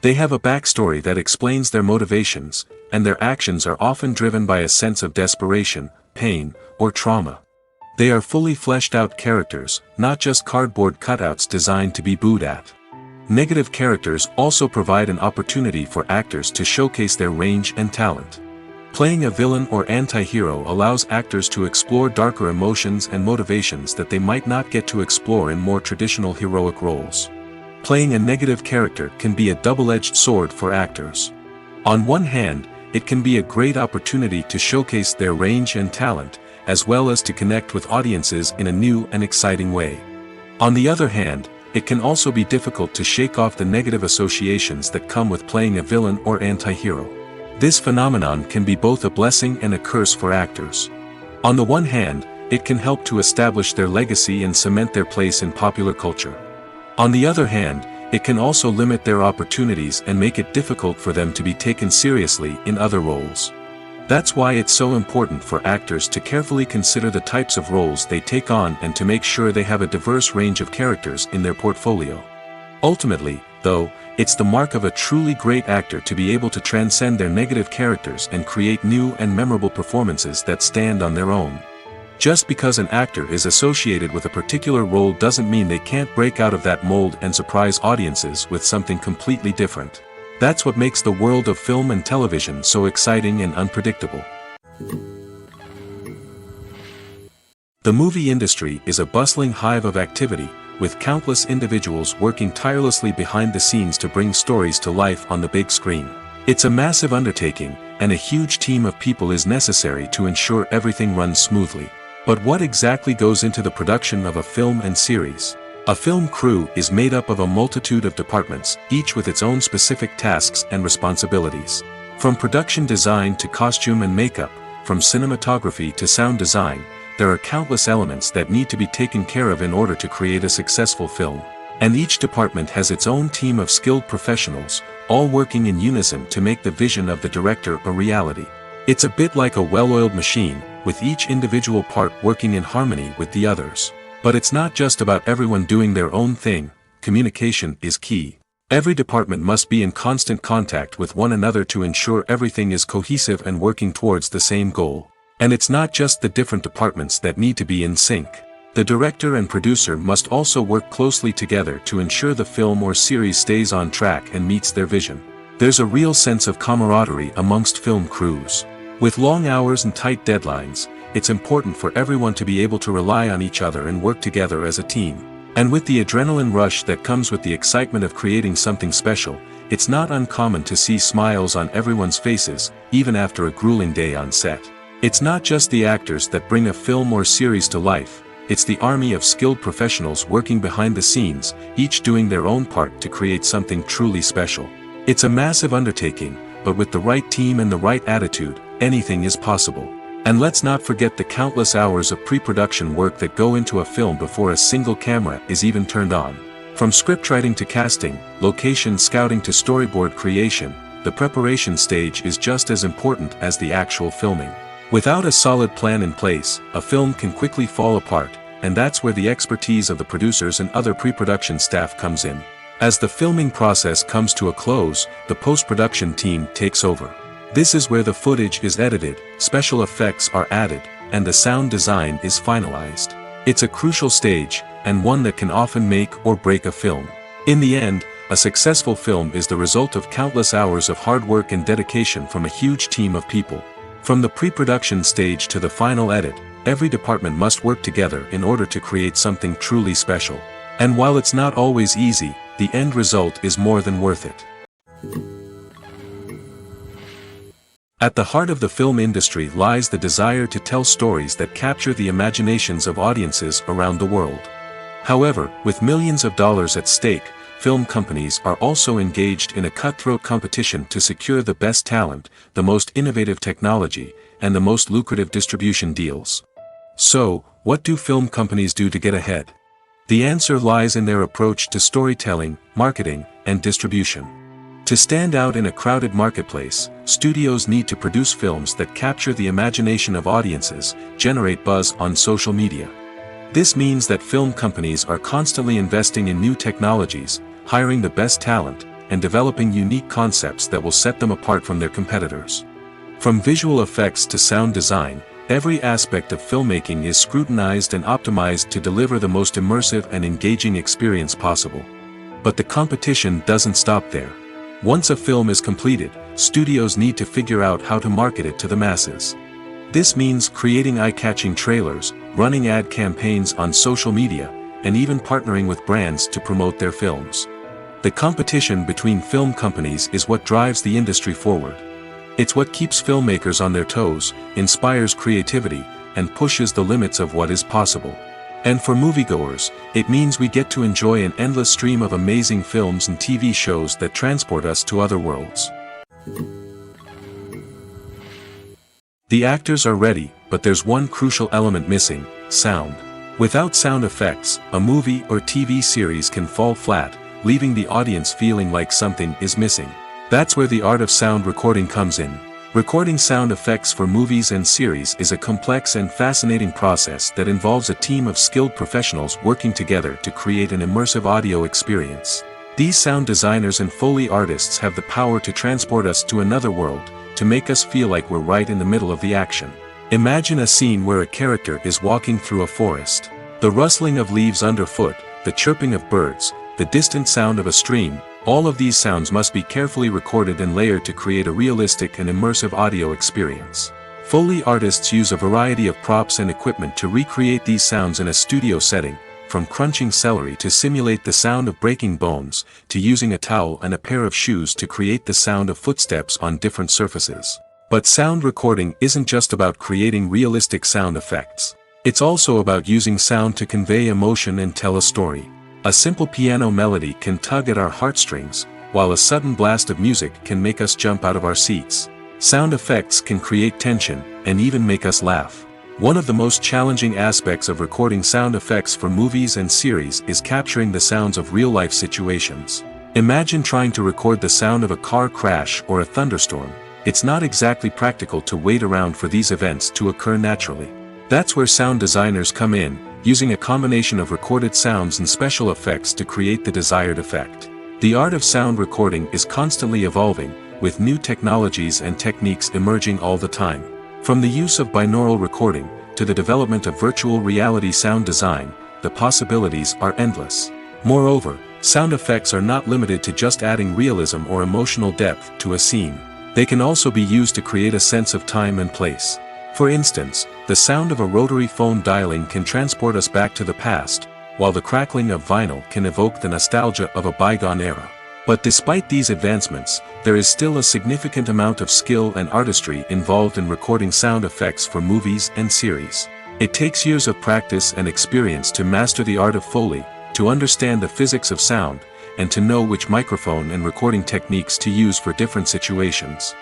They have a backstory that explains their motivations, and their actions are often driven by a sense of desperation, pain, or trauma. They are fully fleshed out characters, not just cardboard cutouts designed to be booed at. Negative characters also provide an opportunity for actors to showcase their range and talent. Playing a villain or anti-hero allows actors to explore darker emotions and motivations that they might not get to explore in more traditional heroic roles. Playing a negative character can be a double-edged sword for actors. On one hand, it can be a great opportunity to showcase their range and talent, as well as to connect with audiences in a new and exciting way. On the other hand, it can also be difficult to shake off the negative associations that come with playing a villain or anti-hero. This phenomenon can be both a blessing and a curse for actors. On the one hand, it can help to establish their legacy and cement their place in popular culture. On the other hand, it can also limit their opportunities and make it difficult for them to be taken seriously in other roles. That's why it's so important for actors to carefully consider the types of roles they take on and to make sure they have a diverse range of characters in their portfolio. Ultimately, though, it's the mark of a truly great actor to be able to transcend their negative characters and create new and memorable performances that stand on their own. Just because an actor is associated with a particular role doesn't mean they can't break out of that mold and surprise audiences with something completely different. That's what makes the world of film and television so exciting and unpredictable. The movie industry is a bustling hive of activity, with countless individuals working tirelessly behind the scenes to bring stories to life on the big screen. It's a massive undertaking, and a huge team of people is necessary to ensure everything runs smoothly. But what exactly goes into the production of a film and series? A film crew is made up of a multitude of departments, each with its own specific tasks and responsibilities. From production design to costume and makeup, from cinematography to sound design, there are countless elements that need to be taken care of in order to create a successful film. And each department has its own team of skilled professionals, all working in unison to make the vision of the director a reality. It's a bit like a well-oiled machine, with each individual part working in harmony with the others. But it's not just about everyone doing their own thing. Communication is key. Every department must be in constant contact with one another to ensure everything is cohesive and working towards the same goal. And it's not just the different departments that need to be in sync. The director and producer must also work closely together to ensure the film or series stays on track and meets their vision. There's a real sense of camaraderie amongst film crews. With long hours and tight deadlines, it's important for everyone to be able to rely on each other and work together as a team. And with the adrenaline rush that comes with the excitement of creating something special, it's not uncommon to see smiles on everyone's faces, even after a grueling day on set. It's not just the actors that bring a film or series to life. It's the army of skilled professionals working behind the scenes, each doing their own part to create something truly special. It's a massive undertaking, but with the right team and the right attitude, anything is possible. And let's not forget the countless hours of pre-production work that go into a film before a single camera is even turned on. From scriptwriting to casting, location scouting to storyboard creation, the preparation stage is just as important as the actual filming. Without a solid plan in place, a film can quickly fall apart, and that's where the expertise of the producers and other pre-production staff comes in. As the filming process comes to a close, the post-production team takes over. This is where the footage is edited, special effects are added, and the sound design is finalized. It's a crucial stage, and one that can often make or break a film. In the end, a successful film is the result of countless hours of hard work and dedication from a huge team of people. From the pre-production stage to the final edit, every department must work together in order to create something truly special. And while it's not always easy, the end result is more than worth it. At the heart of the film industry lies the desire to tell stories that capture the imaginations of audiences around the world. However, with millions of dollars at stake, film companies are also engaged in a cutthroat competition to secure the best talent, the most innovative technology, and the most lucrative distribution deals. So, what do film companies do to get ahead? The answer lies in their approach to storytelling, marketing, and distribution. To stand out in a crowded marketplace, studios need to produce films that capture the imagination of audiences, generate buzz on social media. This means that film companies are constantly investing in new technologies, hiring the best talent, and developing unique concepts that will set them apart from their competitors. From visual effects to sound design, every aspect of filmmaking is scrutinized and optimized to deliver the most immersive and engaging experience possible. But the competition doesn't stop there. Once a film is completed, studios need to figure out how to market it to the masses. This means creating eye-catching trailers, running ad campaigns on social media, and even partnering with brands to promote their films. The competition between film companies is what drives the industry forward. It's what keeps filmmakers on their toes, inspires creativity, and pushes the limits of what is possible. And for moviegoers, it means we get to enjoy an endless stream of amazing films and TV shows that transport us to other worlds. The actors are ready, but there's one crucial element missing: sound. Without sound effects, a movie or TV series can fall flat, leaving the audience feeling like something is missing. That's where the art of sound recording comes in. Recording sound effects for movies and series is a complex and fascinating process that involves a team of skilled professionals working together to create an immersive audio experience. These sound designers and Foley artists have the power to transport us to another world, to make us feel like we're right in the middle of the action. Imagine a scene where a character is walking through a forest. The rustling of leaves underfoot, the chirping of birds, the distant sound of a stream, all of these sounds must be carefully recorded and layered to create a realistic and immersive audio experience. Foley artists use a variety of props and equipment to recreate these sounds in a studio setting, from crunching celery to simulate the sound of breaking bones, to using a towel and a pair of shoes to create the sound of footsteps on different surfaces. But sound recording isn't just about creating realistic sound effects. It's also about using sound to convey emotion and tell a story. A simple piano melody can tug at our heartstrings, while a sudden blast of music can make us jump out of our seats. Sound effects can create tension, and even make us laugh. One of the most challenging aspects of recording sound effects for movies and series is capturing the sounds of real-life situations. Imagine trying to record the sound of a car crash or a thunderstorm. It's not exactly practical to wait around for these events to occur naturally. That's where sound designers come in, using a combination of recorded sounds and special effects to create the desired effect. The art of sound recording is constantly evolving, with new technologies and techniques emerging all the time. From the use of binaural recording, to the development of virtual reality sound design, the possibilities are endless. Moreover, sound effects are not limited to just adding realism or emotional depth to a scene. They can also be used to create a sense of time and place. For instance, the sound of a rotary phone dialing can transport us back to the past, while the crackling of vinyl can evoke the nostalgia of a bygone era. But despite these advancements, there is still a significant amount of skill and artistry involved in recording sound effects for movies and series. It takes years of practice and experience to master the art of Foley, to understand the physics of sound, and to know which microphone and recording techniques to use for different situations.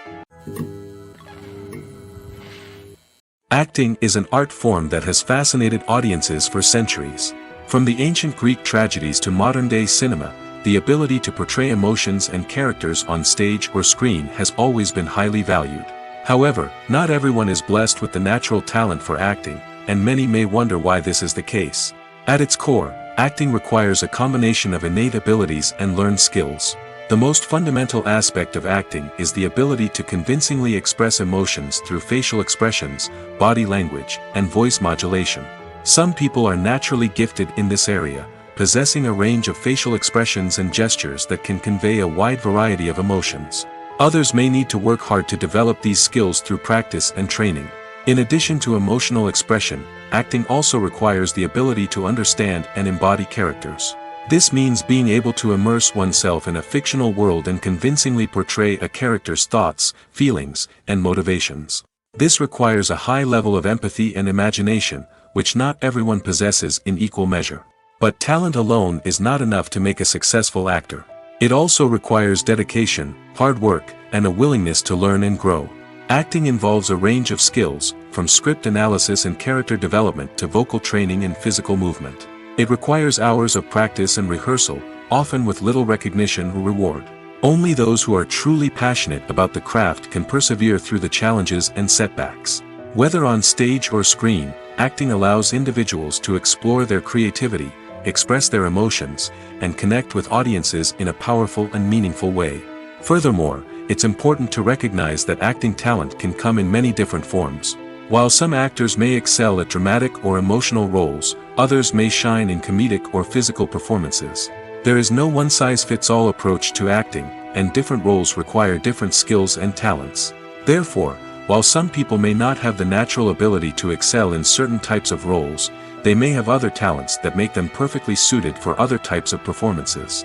Acting is an art form that has fascinated audiences for centuries. From the ancient Greek tragedies to modern-day cinema, the ability to portray emotions and characters on stage or screen has always been highly valued. However, not everyone is blessed with the natural talent for acting, and many may wonder why this is the case. At its core, acting requires a combination of innate abilities and learned skills. The most fundamental aspect of acting is the ability to convincingly express emotions through facial expressions, body language, and voice modulation. Some people are naturally gifted in this area, possessing a range of facial expressions and gestures that can convey a wide variety of emotions. Others may need to work hard to develop these skills through practice and training. In addition to emotional expression, acting also requires the ability to understand and embody characters. This means being able to immerse oneself in a fictional world and convincingly portray a character's thoughts, feelings, and motivations. This requires a high level of empathy and imagination, which not everyone possesses in equal measure. But talent alone is not enough to make a successful actor. It also requires dedication, hard work, and a willingness to learn and grow. Acting involves a range of skills, from script analysis and character development to vocal training and physical movement. It requires hours of practice and rehearsal, often with little recognition or reward. Only those who are truly passionate about the craft can persevere through the challenges and setbacks. Whether on stage or screen, acting allows individuals to explore their creativity, express their emotions, and connect with audiences in a powerful and meaningful way. Furthermore, it's important to recognize that acting talent can come in many different forms. While some actors may excel at dramatic or emotional roles, others may shine in comedic or physical performances. There is no one-size-fits-all approach to acting, and different roles require different skills and talents. Therefore, while some people may not have the natural ability to excel in certain types of roles, they may have other talents that make them perfectly suited for other types of performances.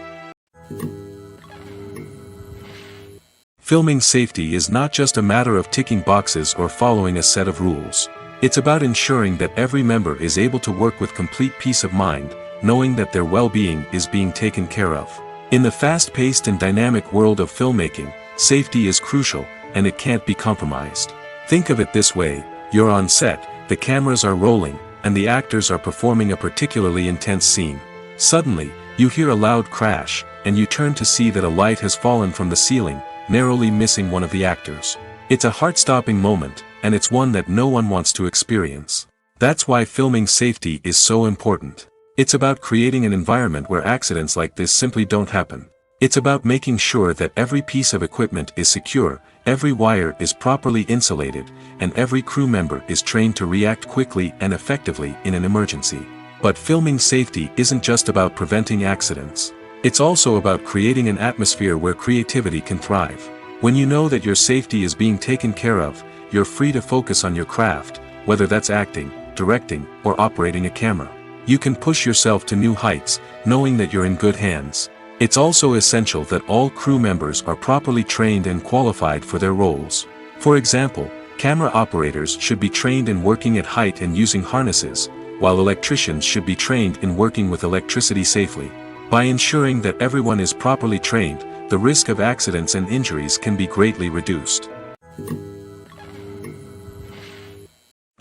Filming safety is not just a matter of ticking boxes or following a set of rules. It's about ensuring that every member is able to work with complete peace of mind, knowing that their well-being is being taken care of. In the fast-paced and dynamic world of filmmaking, safety is crucial, and it can't be compromised. Think of it this way: you're on set, the cameras are rolling, and the actors are performing a particularly intense scene. Suddenly, you hear a loud crash, and you turn to see that a light has fallen from the ceiling, narrowly missing one of the actors. It's a heart-stopping moment, and it's one that no one wants to experience. That's why filming safety is so important. It's about creating an environment where accidents like this simply don't happen. It's about making sure that every piece of equipment is secure, every wire is properly insulated, and every crew member is trained to react quickly and effectively in an emergency. But filming safety isn't just about preventing accidents. It's also about creating an atmosphere where creativity can thrive. When you know that your safety is being taken care of, you're free to focus on your craft, whether that's acting, directing, or operating a camera. You can push yourself to new heights, knowing that you're in good hands. It's also essential that all crew members are properly trained and qualified for their roles. For example, camera operators should be trained in working at height and using harnesses, while electricians should be trained in working with electricity safely. By ensuring that everyone is properly trained, the risk of accidents and injuries can be greatly reduced.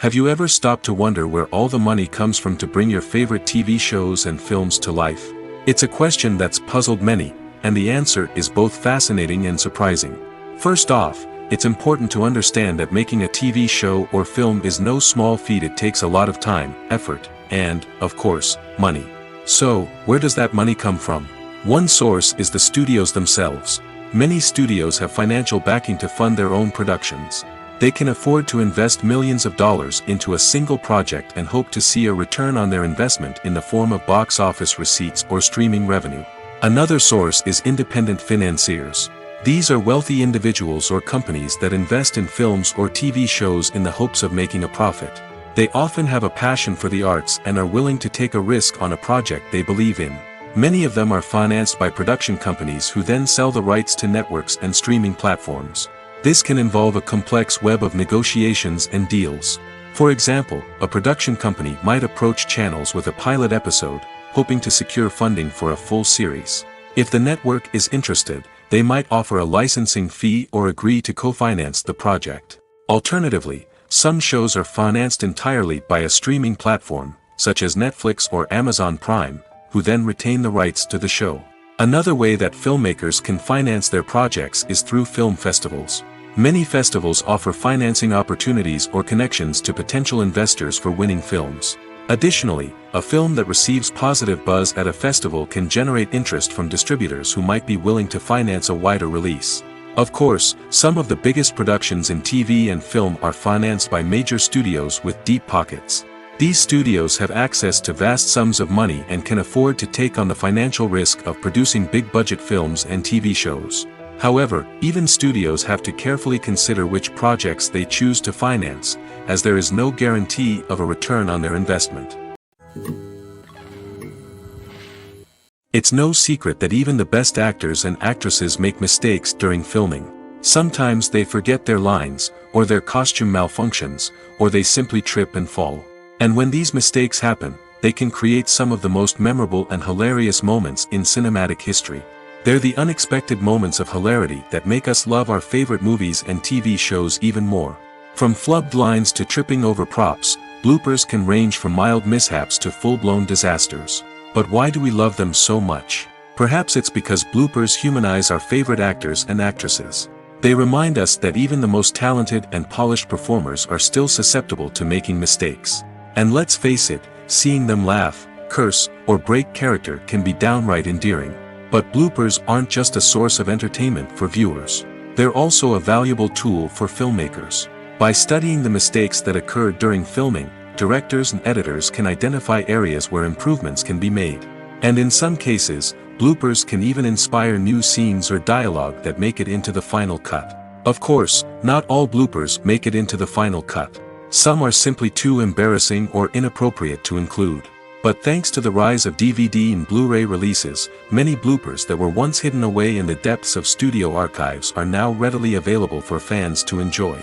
Have you ever stopped to wonder where all the money comes from to bring your favorite TV shows and films to life? It's a question that's puzzled many, and the answer is both fascinating and surprising. First off, it's important to understand that making a TV show or film is no small feat. It takes a lot of time, effort, and, of course, money. So, where does that money come from? One source is the studios themselves. Many studios have financial backing to fund their own productions. They can afford to invest millions of dollars into a single project and hope to see a return on their investment in the form of box office receipts or streaming revenue. Another source is independent financiers. These are wealthy individuals or companies that invest in films or TV shows in the hopes of making a profit. They often have a passion for the arts and are willing to take a risk on a project they believe in. Many of them are financed by production companies who then sell the rights to networks and streaming platforms. This can involve a complex web of negotiations and deals. For example, a production company might approach channels with a pilot episode, hoping to secure funding for a full series. If the network is interested, they might offer a licensing fee or agree to co-finance the project. Alternatively, some shows are financed entirely by a streaming platform, such as Netflix or Amazon Prime, who then retain the rights to the show. Another way that filmmakers can finance their projects is through film festivals. Many festivals offer financing opportunities or connections to potential investors for winning films. Additionally, a film that receives positive buzz at a festival can generate interest from distributors who might be willing to finance a wider release. Of course, some of the biggest productions in TV and film are financed by major studios with deep pockets. These studios have access to vast sums of money and can afford to take on the financial risk of producing big-budget films and TV shows. However, even studios have to carefully consider which projects they choose to finance, as there is no guarantee of a return on their investment. It's no secret that even the best actors and actresses make mistakes during filming. Sometimes they forget their lines, or their costume malfunctions, or they simply trip and fall. And when these mistakes happen, they can create some of the most memorable and hilarious moments in cinematic history. They're the unexpected moments of hilarity that make us love our favorite movies and TV shows even more. From flubbed lines to tripping over props, bloopers can range from mild mishaps to full-blown disasters. But why do we love them so much? Perhaps it's because bloopers humanize our favorite actors and actresses. They remind us that even the most talented and polished performers are still susceptible to making mistakes. And let's face it, seeing them laugh, curse, or break character can be downright endearing. But bloopers aren't just a source of entertainment for viewers. They're also a valuable tool for filmmakers. By studying the mistakes that occur during filming, directors and editors can identify areas where improvements can be made. And in some cases, bloopers can even inspire new scenes or dialogue that make it into the final cut. Of course, not all bloopers make it into the final cut. Some are simply too embarrassing or inappropriate to include. But thanks to the rise of DVD and Blu-ray releases, many bloopers that were once hidden away in the depths of studio archives are now readily available for fans to enjoy.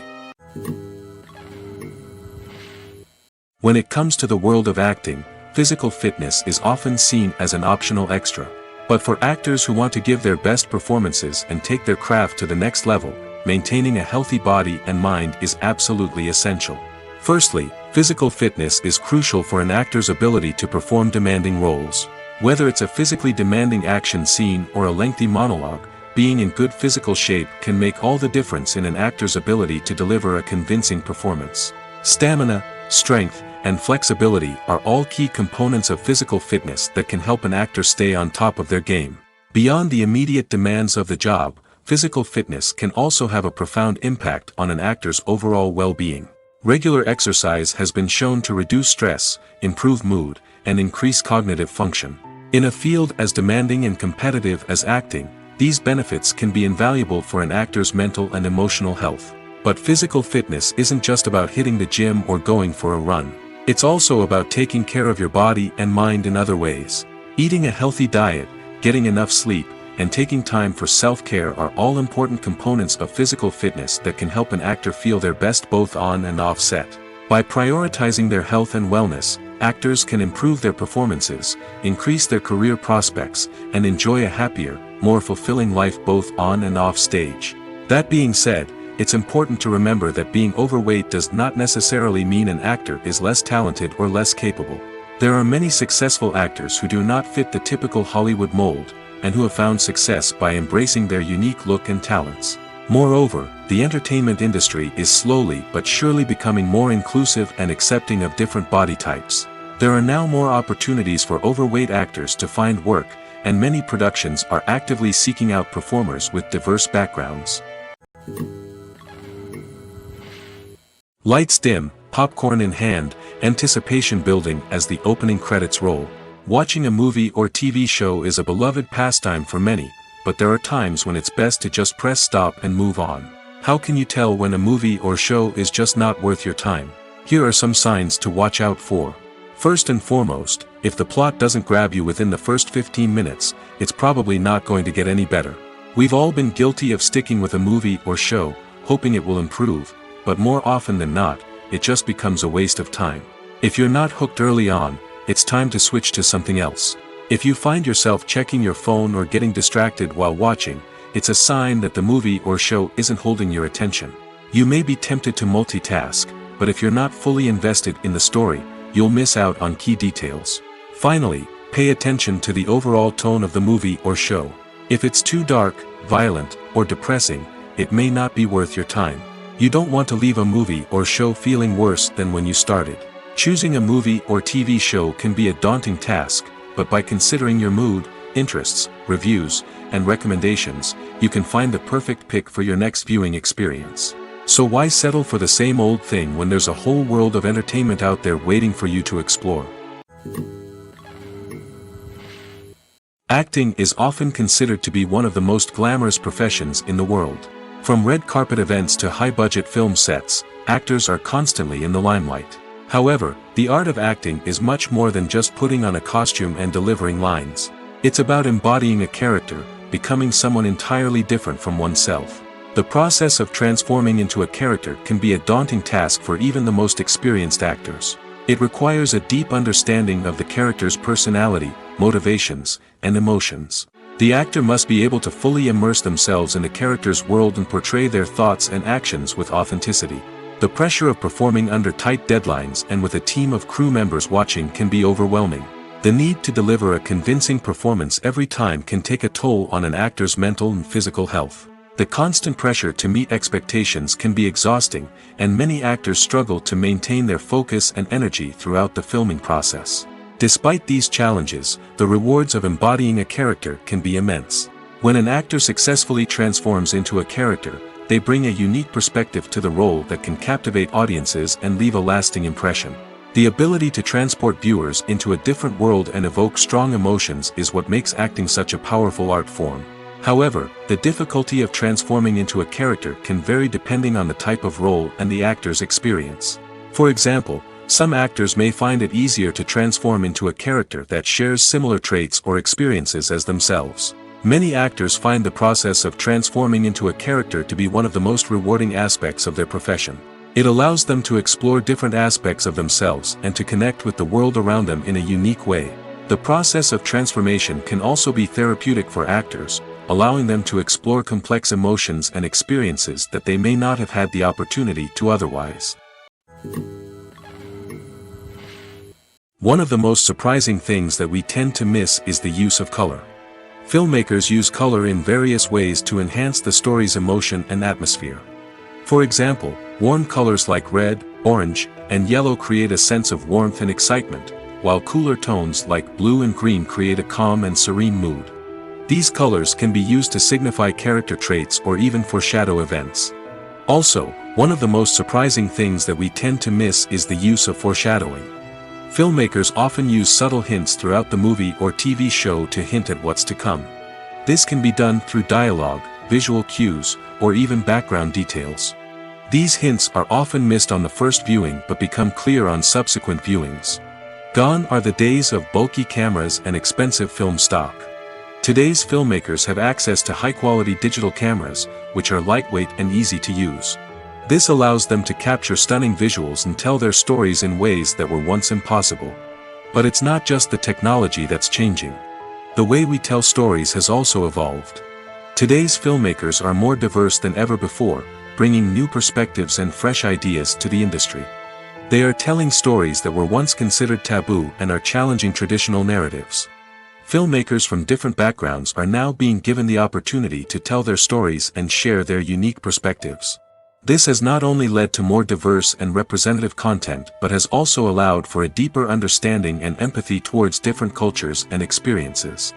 When it comes to the world of acting, physical fitness is often seen as an optional extra. But for actors who want to give their best performances and take their craft to the next level, maintaining a healthy body and mind is absolutely essential. Firstly, physical fitness is crucial for an actor's ability to perform demanding roles. Whether it's a physically demanding action scene or a lengthy monologue, being in good physical shape can make all the difference in an actor's ability to deliver a convincing performance. Stamina, strength, and flexibility are all key components of physical fitness that can help an actor stay on top of their game. Beyond the immediate demands of the job, physical fitness can also have a profound impact on an actor's overall well-being. Regular exercise has been shown to reduce stress, improve mood, and increase cognitive function. In a field as demanding and competitive as acting, these benefits can be invaluable for an actor's mental and emotional health. But physical fitness isn't just about hitting the gym or going for a run. It's also about taking care of your body and mind in other ways. Eating a healthy diet, getting enough sleep, and taking time for self-care are all important components of physical fitness that can help an actor feel their best both on and off set. By prioritizing their health and wellness, actors can improve their performances, increase their career prospects, and enjoy a happier, more fulfilling life both on and off stage. That being said, it's important to remember that being overweight does not necessarily mean an actor is less talented or less capable. There are many successful actors who do not fit the typical Hollywood mold, and who have found success by embracing their unique look and talents. Moreover, the entertainment industry is slowly but surely becoming more inclusive and accepting of different body types. There are now more opportunities for overweight actors to find work, and many productions are actively seeking out performers with diverse backgrounds. Lights dim, popcorn in hand, anticipation building as the opening credits roll. Watching a movie or TV show is a beloved pastime for many, but there are times when it's best to just press stop and move on. How can you tell when a movie or show is just not worth your time? Here are some signs to watch out for. First and foremost, if the plot doesn't grab you within the first 15 minutes, it's probably not going to get any better. We've all been guilty of sticking with a movie or show, hoping it will improve, but more often than not, it just becomes a waste of time. If you're not hooked early on, it's time to switch to something else. If you find yourself checking your phone or getting distracted while watching, it's a sign that the movie or show isn't holding your attention. You may be tempted to multitask, but if you're not fully invested in the story, you'll miss out on key details. Finally, pay attention to the overall tone of the movie or show. If it's too dark, violent, or depressing, it may not be worth your time. You don't want to leave a movie or show feeling worse than when you started. Choosing a movie or TV show can be a daunting task, but by considering your mood, interests, reviews, and recommendations, you can find the perfect pick for your next viewing experience. So why settle for the same old thing when there's a whole world of entertainment out there waiting for you to explore? Acting is often considered to be one of the most glamorous professions in the world. From red carpet events to high-budget film sets, actors are constantly in the limelight. However, the art of acting is much more than just putting on a costume and delivering lines. It's about embodying a character, becoming someone entirely different from oneself. The process of transforming into a character can be a daunting task for even the most experienced actors. It requires a deep understanding of the character's personality, motivations, and emotions. The actor must be able to fully immerse themselves in the character's world and portray their thoughts and actions with authenticity. The pressure of performing under tight deadlines and with a team of crew members watching can be overwhelming. The need to deliver a convincing performance every time can take a toll on an actor's mental and physical health. The constant pressure to meet expectations can be exhausting, and many actors struggle to maintain their focus and energy throughout the filming process. Despite these challenges, the rewards of embodying a character can be immense. When an actor successfully transforms into a character, they bring a unique perspective to the role that can captivate audiences and leave a lasting impression. The ability to transport viewers into a different world and evoke strong emotions is what makes acting such a powerful art form. However, the difficulty of transforming into a character can vary depending on the type of role and the actor's experience. For example, some actors may find it easier to transform into a character that shares similar traits or experiences as themselves. Many actors find the process of transforming into a character to be one of the most rewarding aspects of their profession. It allows them to explore different aspects of themselves and to connect with the world around them in a unique way. The process of transformation can also be therapeutic for actors, allowing them to explore complex emotions and experiences that they may not have had the opportunity to otherwise. One of the most surprising things that we tend to miss is the use of color. Filmmakers use color in various ways to enhance the story's emotion and atmosphere. For example, warm colors like red, orange, and yellow create a sense of warmth and excitement, while cooler tones like blue and green create a calm and serene mood. These colors can be used to signify character traits or even foreshadow events. Also, one of the most surprising things that we tend to miss is the use of foreshadowing. Filmmakers often use subtle hints throughout the movie or TV show to hint at what's to come. This can be done through dialogue, visual cues, or even background details. These hints are often missed on the first viewing but become clear on subsequent viewings. Gone are the days of bulky cameras and expensive film stock. Today's filmmakers have access to high-quality digital cameras, which are lightweight and easy to use. This allows them to capture stunning visuals and tell their stories in ways that were once impossible. But it's not just the technology that's changing. The way we tell stories has also evolved. Today's filmmakers are more diverse than ever before, bringing new perspectives and fresh ideas to the industry. They are telling stories that were once considered taboo and are challenging traditional narratives. Filmmakers from different backgrounds are now being given the opportunity to tell their stories and share their unique perspectives. This has not only led to more diverse and representative content but has also allowed for a deeper understanding and empathy towards different cultures and experiences.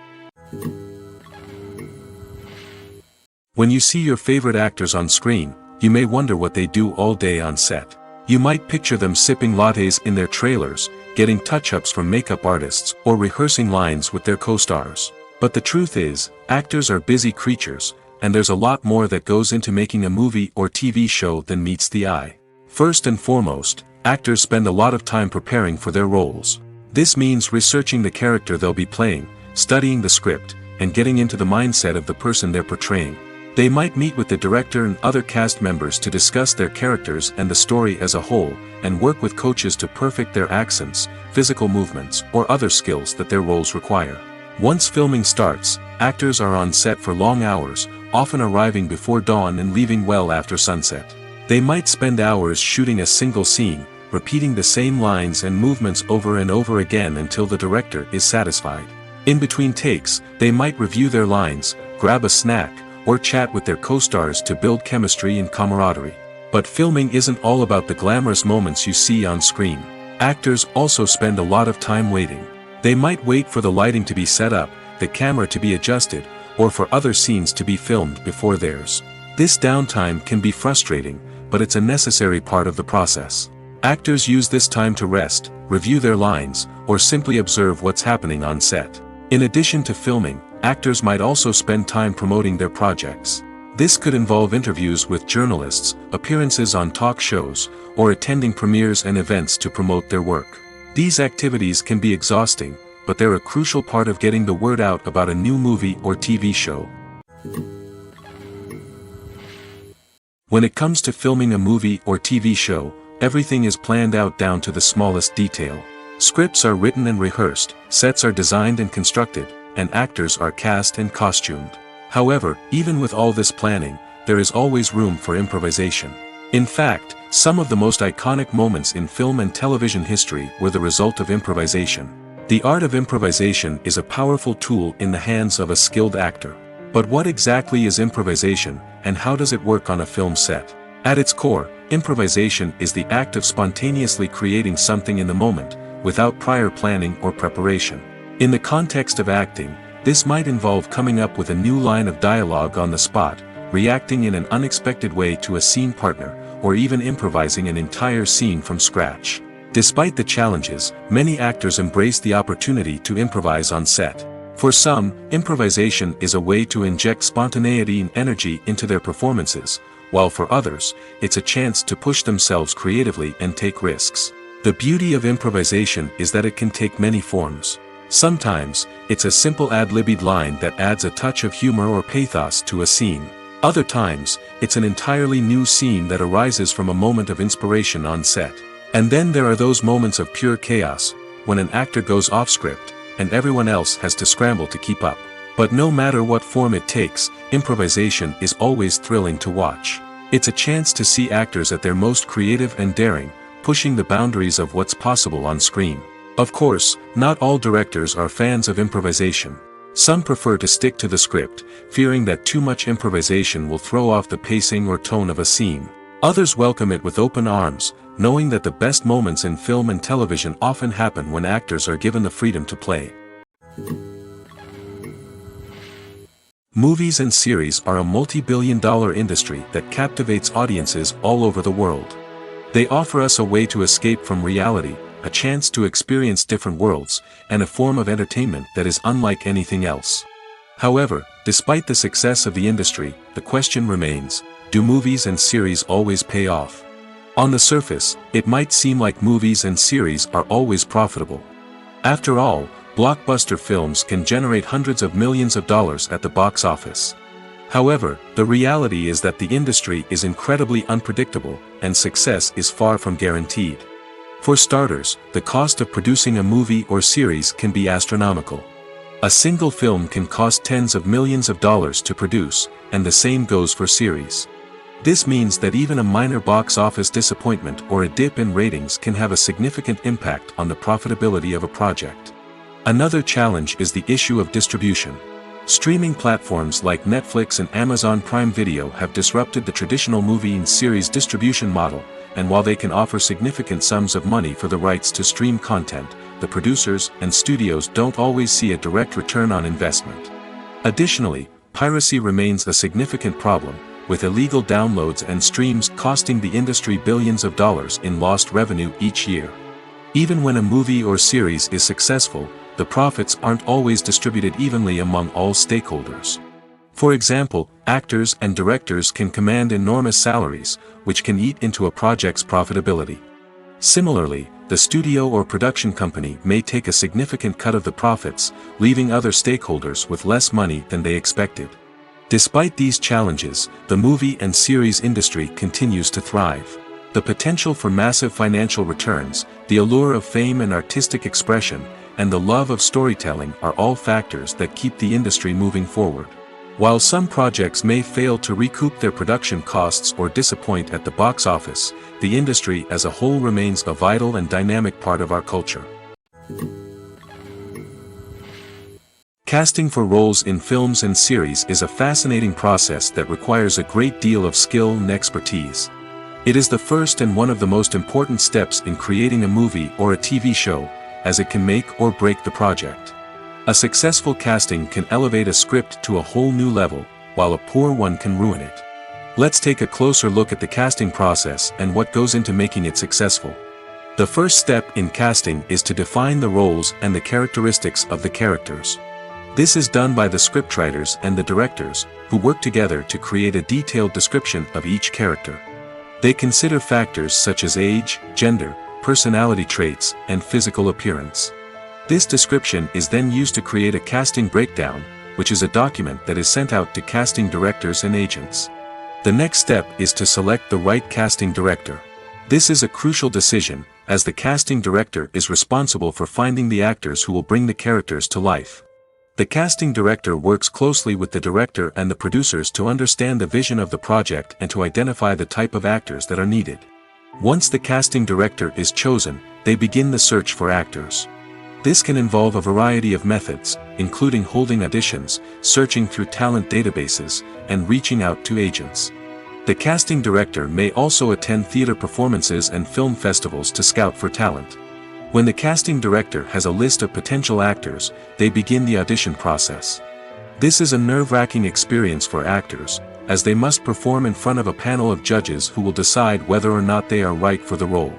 When you see your favorite actors on screen, you may wonder what they do all day on set. You might picture them sipping lattes in their trailers, getting touch-ups from makeup artists, or rehearsing lines with their co-stars. But the truth is, actors are busy creatures, and there's a lot more that goes into making a movie or TV show than meets the eye. First and foremost, actors spend a lot of time preparing for their roles. This means researching the character they'll be playing, studying the script, and getting into the mindset of the person they're portraying. They might meet with the director and other cast members to discuss their characters and the story as a whole, and work with coaches to perfect their accents, physical movements, or other skills that their roles require. Once filming starts, actors are on set for long hours, often arriving before dawn and leaving well after sunset. They might spend hours shooting a single scene, repeating the same lines and movements over and over again until the director is satisfied. In between takes, they might review their lines, grab a snack, or chat with their co-stars to build chemistry and camaraderie. But filming isn't all about the glamorous moments you see on screen. Actors also spend a lot of time waiting. They might wait for the lighting to be set up, the camera to be adjusted, or for other scenes to be filmed before theirs. This downtime can be frustrating, but it's a necessary part of the process. Actors use this time to rest, review their lines, or simply observe what's happening on set. In addition to filming, actors might also spend time promoting their projects. This could involve interviews with journalists, appearances on talk shows, or attending premieres and events to promote their work. These activities can be exhausting, but they're a crucial part of getting the word out about a new movie or TV show. When it comes to filming a movie or TV show, everything is planned out down to the smallest detail. Scripts are written and rehearsed, sets are designed and constructed, and actors are cast and costumed. However, even with all this planning, there is always room for improvisation. In fact, some of the most iconic moments in film and television history were the result of improvisation. The art of improvisation is a powerful tool in the hands of a skilled actor. But what exactly is improvisation, and how does it work on a film set? At its core, improvisation is the act of spontaneously creating something in the moment, without prior planning or preparation. In the context of acting, this might involve coming up with a new line of dialogue on the spot, reacting in an unexpected way to a scene partner, or even improvising an entire scene from scratch. Despite the challenges, many actors embrace the opportunity to improvise on set. For some, improvisation is a way to inject spontaneity and energy into their performances, while for others, it's a chance to push themselves creatively and take risks. The beauty of improvisation is that it can take many forms. Sometimes, it's a simple ad-libbed line that adds a touch of humor or pathos to a scene. Other times, it's an entirely new scene that arises from a moment of inspiration on set. And then there are those moments of pure chaos, when an actor goes off script, and everyone else has to scramble to keep up. But no matter what form it takes, improvisation is always thrilling to watch. It's a chance to see actors at their most creative and daring, pushing the boundaries of what's possible on screen. Of course, not all directors are fans of improvisation. Some prefer to stick to the script, fearing that too much improvisation will throw off the pacing or tone of a scene. Others welcome it with open arms, knowing that the best moments in film and television often happen when actors are given the freedom to play. Movies and series are a multi-billion-dollar industry that captivates audiences all over the world. They offer us a way to escape from reality, a chance to experience different worlds, and a form of entertainment that is unlike anything else. However, despite the success of the industry, the question remains, do movies and series always pay off? On the surface, it might seem like movies and series are always profitable. After all, blockbuster films can generate hundreds of millions of dollars at the box office. However, the reality is that the industry is incredibly unpredictable, and success is far from guaranteed. For starters, the cost of producing a movie or series can be astronomical. A single film can cost tens of millions of dollars to produce, and the same goes for series. This means that even a minor box office disappointment or a dip in ratings can have a significant impact on the profitability of a project. Another challenge is the issue of distribution. Streaming platforms like Netflix and Amazon Prime Video have disrupted the traditional movie and series distribution model, and while they can offer significant sums of money for the rights to stream content, the producers and studios don't always see a direct return on investment. Additionally, piracy remains a significant problem, with illegal downloads and streams costing the industry billions of dollars in lost revenue each year. Even when a movie or series is successful, the profits aren't always distributed evenly among all stakeholders. For example, actors and directors can command enormous salaries, which can eat into a project's profitability. Similarly, the studio or production company may take a significant cut of the profits, leaving other stakeholders with less money than they expected. Despite these challenges, the movie and series industry continues to thrive. The potential for massive financial returns, the allure of fame and artistic expression, and the love of storytelling are all factors that keep the industry moving forward. While some projects may fail to recoup their production costs or disappoint at the box office, the industry as a whole remains a vital and dynamic part of our culture. Casting for roles in films and series is a fascinating process that requires a great deal of skill and expertise. It is the first and one of the most important steps in creating a movie or a TV show, as it can make or break the project. A successful casting can elevate a script to a whole new level, while a poor one can ruin it. Let's take a closer look at the casting process and what goes into making it successful. The first step in casting is to define the roles and the characteristics of the characters. This is done by the scriptwriters and the directors, who work together to create a detailed description of each character. They consider factors such as age, gender, personality traits, and physical appearance. This description is then used to create a casting breakdown, which is a document that is sent out to casting directors and agents. The next step is to select the right casting director. This is a crucial decision, as the casting director is responsible for finding the actors who will bring the characters to life. The casting director works closely with the director and the producers to understand the vision of the project and to identify the type of actors that are needed. Once the casting director is chosen, they begin the search for actors. This can involve a variety of methods, including holding auditions, searching through talent databases, and reaching out to agents. The casting director may also attend theater performances and film festivals to scout for talent. When the casting director has a list of potential actors, they begin the audition process. This is a nerve-wracking experience for actors, as they must perform in front of a panel of judges who will decide whether or not they are right for the role.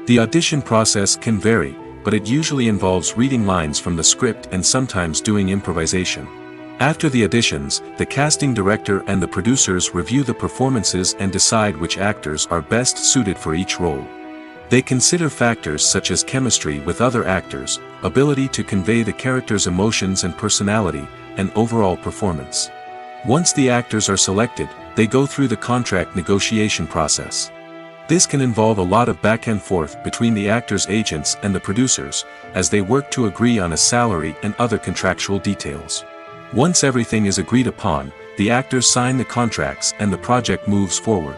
The audition process can vary, but it usually involves reading lines from the script and sometimes doing improvisation. After the auditions, the casting director and the producers review the performances and decide which actors are best suited for each role. They consider factors such as chemistry with other actors, ability to convey the character's emotions and personality, and overall performance. Once the actors are selected, they go through the contract negotiation process. This can involve a lot of back and forth between the actors' agents and the producers, as they work to agree on a salary and other contractual details. Once everything is agreed upon, the actors sign the contracts and the project moves forward.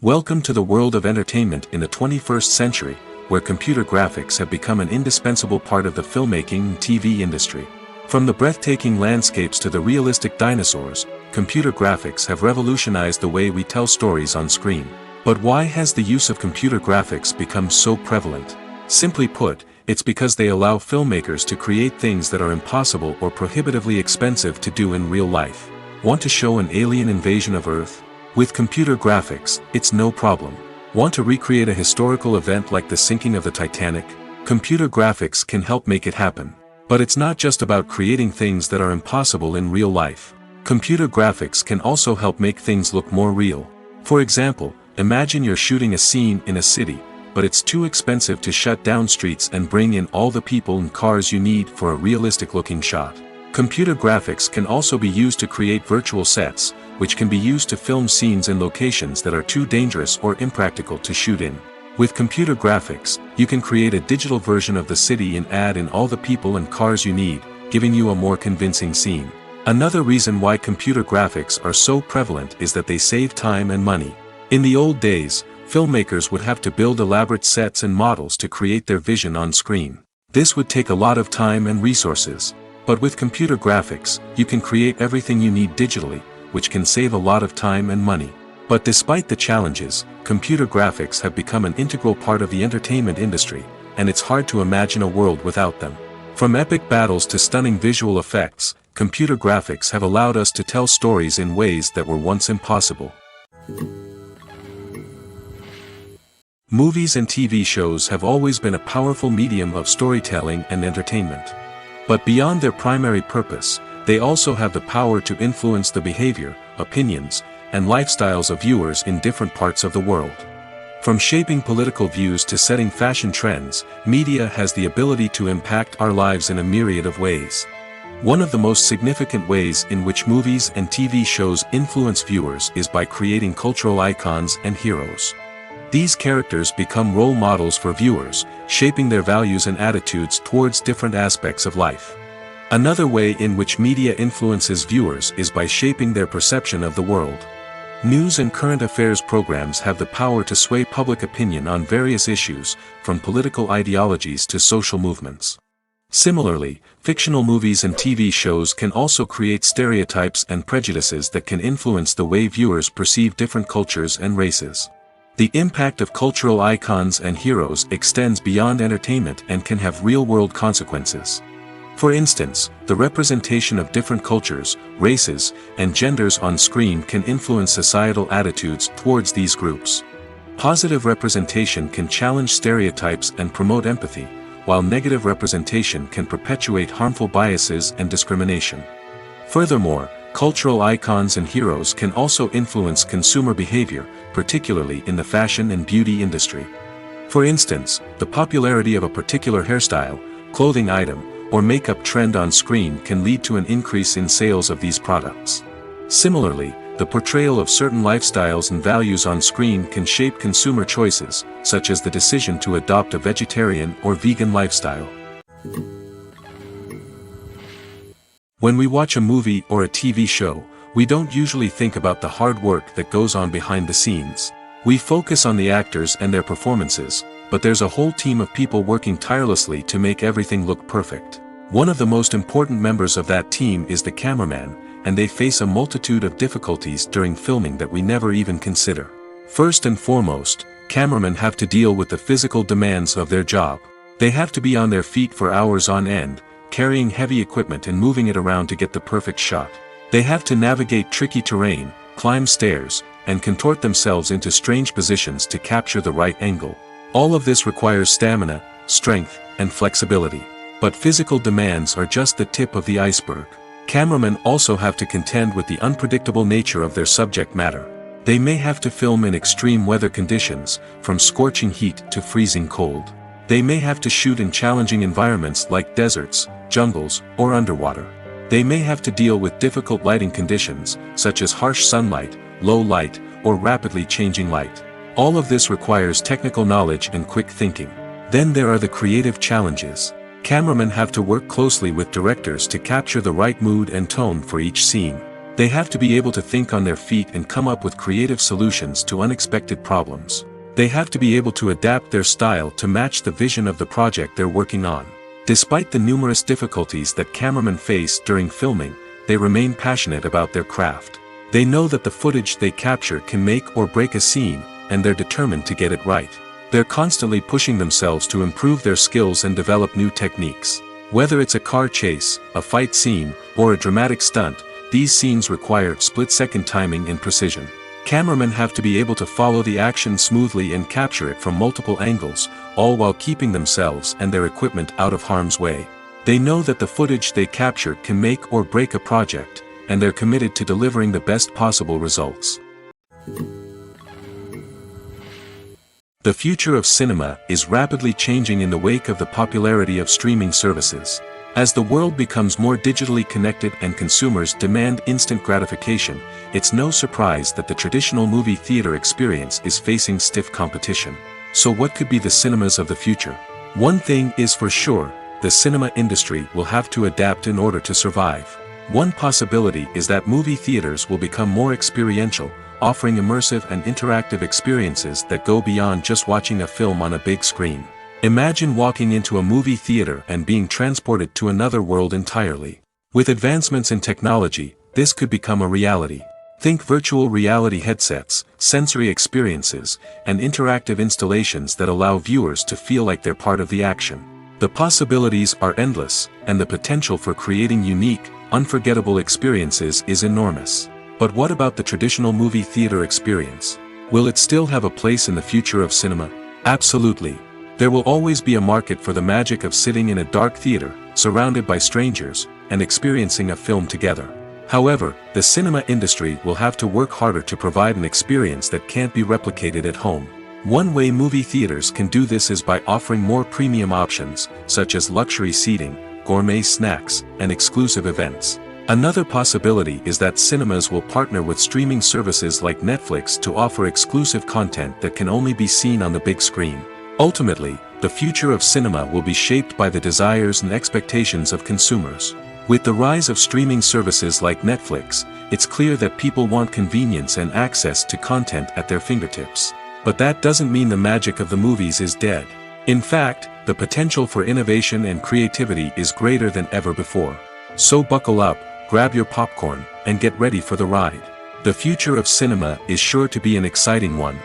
Welcome to the world of entertainment in the 21st century, where computer graphics have become an indispensable part of the filmmaking and TV industry. From the breathtaking landscapes to the realistic dinosaurs, computer graphics have revolutionized the way we tell stories on screen. But why has the use of computer graphics become so prevalent? Simply put, it's because they allow filmmakers to create things that are impossible or prohibitively expensive to do in real life. Want to show an alien invasion of Earth? With computer graphics, it's no problem. Want to recreate a historical event like the sinking of the Titanic? Computer graphics can help make it happen. But it's not just about creating things that are impossible in real life. Computer graphics can also help make things look more real. For example, imagine you're shooting a scene in a city, but it's too expensive to shut down streets and bring in all the people and cars you need for a realistic-looking shot. Computer graphics can also be used to create virtual sets, which can be used to film scenes in locations that are too dangerous or impractical to shoot in. With computer graphics, you can create a digital version of the city and add in all the people and cars you need, giving you a more convincing scene. Another reason why computer graphics are so prevalent is that they save time and money. In the old days, filmmakers would have to build elaborate sets and models to create their vision on screen. This would take a lot of time and resources. But with computer graphics, you can create everything you need digitally, which can save a lot of time and money. But despite the challenges, computer graphics have become an integral part of the entertainment industry, and it's hard to imagine a world without them. From epic battles to stunning visual effects, computer graphics have allowed us to tell stories in ways that were once impossible. Movies and TV shows have always been a powerful medium of storytelling and entertainment. But beyond their primary purpose, they also have the power to influence the behavior, opinions, and lifestyles of viewers in different parts of the world. From shaping political views to setting fashion trends, media has the ability to impact our lives in a myriad of ways. One of the most significant ways in which movies and TV shows influence viewers is by creating cultural icons and heroes. These characters become role models for viewers, shaping their values and attitudes towards different aspects of life. Another way in which media influences viewers is by shaping their perception of the world. News and current affairs programs have the power to sway public opinion on various issues, from political ideologies to social movements. Similarly, fictional movies and TV shows can also create stereotypes and prejudices that can influence the way viewers perceive different cultures and races. The impact of cultural icons and heroes extends beyond entertainment and can have real-world consequences. For instance, the representation of different cultures, races, and genders on screen can influence societal attitudes towards these groups. Positive representation can challenge stereotypes and promote empathy, while negative representation can perpetuate harmful biases and discrimination. Furthermore, cultural icons and heroes can also influence consumer behavior, particularly in the fashion and beauty industry. For instance, the popularity of a particular hairstyle, clothing item, or makeup trend on screen can lead to an increase in sales of these products. Similarly, the portrayal of certain lifestyles and values on screen can shape consumer choices, such as the decision to adopt a vegetarian or vegan lifestyle. When we watch a movie or a TV show, we don't usually think about the hard work that goes on behind the scenes. We focus on the actors and their performances, but there's a whole team of people working tirelessly to make everything look perfect. One of the most important members of that team is the cameraman, and they face a multitude of difficulties during filming that we never even consider. First and foremost, cameramen have to deal with the physical demands of their job. They have to be on their feet for hours on end, carrying heavy equipment and moving it around to get the perfect shot. They have to navigate tricky terrain, climb stairs, and contort themselves into strange positions to capture the right angle. All of this requires stamina, strength, and flexibility. But physical demands are just the tip of the iceberg. Cameramen also have to contend with the unpredictable nature of their subject matter. They may have to film in extreme weather conditions, from scorching heat to freezing cold. They may have to shoot in challenging environments like deserts, jungles, or underwater. They may have to deal with difficult lighting conditions, such as harsh sunlight, low light, or rapidly changing light. All of this requires technical knowledge and quick thinking. Then there are the creative challenges. Cameramen have to work closely with directors to capture the right mood and tone for each scene. They have to be able to think on their feet and come up with creative solutions to unexpected problems. They have to be able to adapt their style to match the vision of the project they're working on. Despite the numerous difficulties that cameramen face during filming, they remain passionate about their craft. They know that the footage they capture can make or break a scene, and they're determined to get it right. They're constantly pushing themselves to improve their skills and develop new techniques. Whether it's a car chase, a fight scene, or a dramatic stunt, these scenes require split-second timing and precision. Cameramen have to be able to follow the action smoothly and capture it from multiple angles, all while keeping themselves and their equipment out of harm's way. They know that the footage they capture can make or break a project, and they're committed to delivering the best possible results. The future of cinema is rapidly changing in the wake of the popularity of streaming services. As the world becomes more digitally connected and consumers demand instant gratification, it's no surprise that the traditional movie theater experience is facing stiff competition. So what could be the cinemas of the future? One thing is for sure, the cinema industry will have to adapt in order to survive. One possibility is that movie theaters will become more experiential, offering immersive and interactive experiences that go beyond just watching a film on a big screen. Imagine walking into a movie theater and being transported to another world entirely. With advancements in technology, this could become a reality. Think virtual reality headsets, sensory experiences, and interactive installations that allow viewers to feel like they're part of the action. The possibilities are endless, and the potential for creating unique, unforgettable experiences is enormous. But what about the traditional movie theater experience? Will it still have a place in the future of cinema? Absolutely. There will always be a market for the magic of sitting in a dark theater, surrounded by strangers, and experiencing a film together. However, the cinema industry will have to work harder to provide an experience that can't be replicated at home. One way movie theaters can do this is by offering more premium options, such as luxury seating, gourmet snacks, and exclusive events. Another possibility is that cinemas will partner with streaming services like Netflix to offer exclusive content that can only be seen on the big screen. Ultimately, the future of cinema will be shaped by the desires and expectations of consumers. With the rise of streaming services like Netflix, it's clear that people want convenience and access to content at their fingertips. But that doesn't mean the magic of the movies is dead. In fact, the potential for innovation and creativity is greater than ever before. So buckle up, grab your popcorn, and get ready for the ride. The future of cinema is sure to be an exciting one.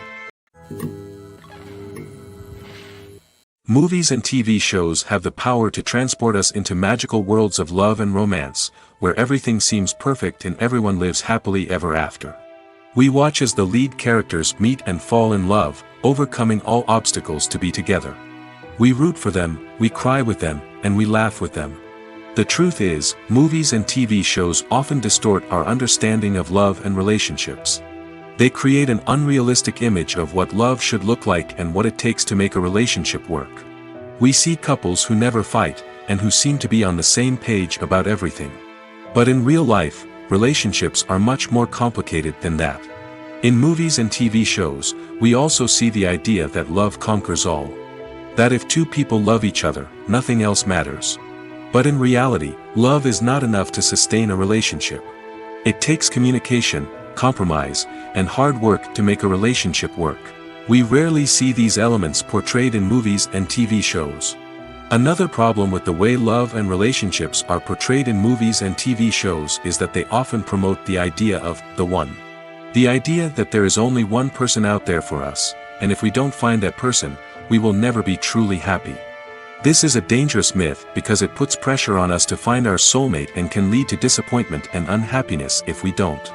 Movies and TV shows have the power to transport us into magical worlds of love and romance, where everything seems perfect and everyone lives happily ever after. We watch as the lead characters meet and fall in love, overcoming all obstacles to be together. We root for them, we cry with them, and we laugh with them. The truth is, movies and TV shows often distort our understanding of love and relationships. They create an unrealistic image of what love should look like and what it takes to make a relationship work. We see couples who never fight, and who seem to be on the same page about everything. But in real life, relationships are much more complicated than that. In movies and TV shows, we also see the idea that love conquers all. That if two people love each other, nothing else matters. But in reality, love is not enough to sustain a relationship. It takes communication, compromise, and hard work to make a relationship work. We rarely see these elements portrayed in movies and TV shows. Another problem with the way love and relationships are portrayed in movies and TV shows is that they often promote the idea of the one. The idea that there is only one person out there for us, and if we don't find that person, we will never be truly happy. This is a dangerous myth because it puts pressure on us to find our soulmate and can lead to disappointment and unhappiness if we don't.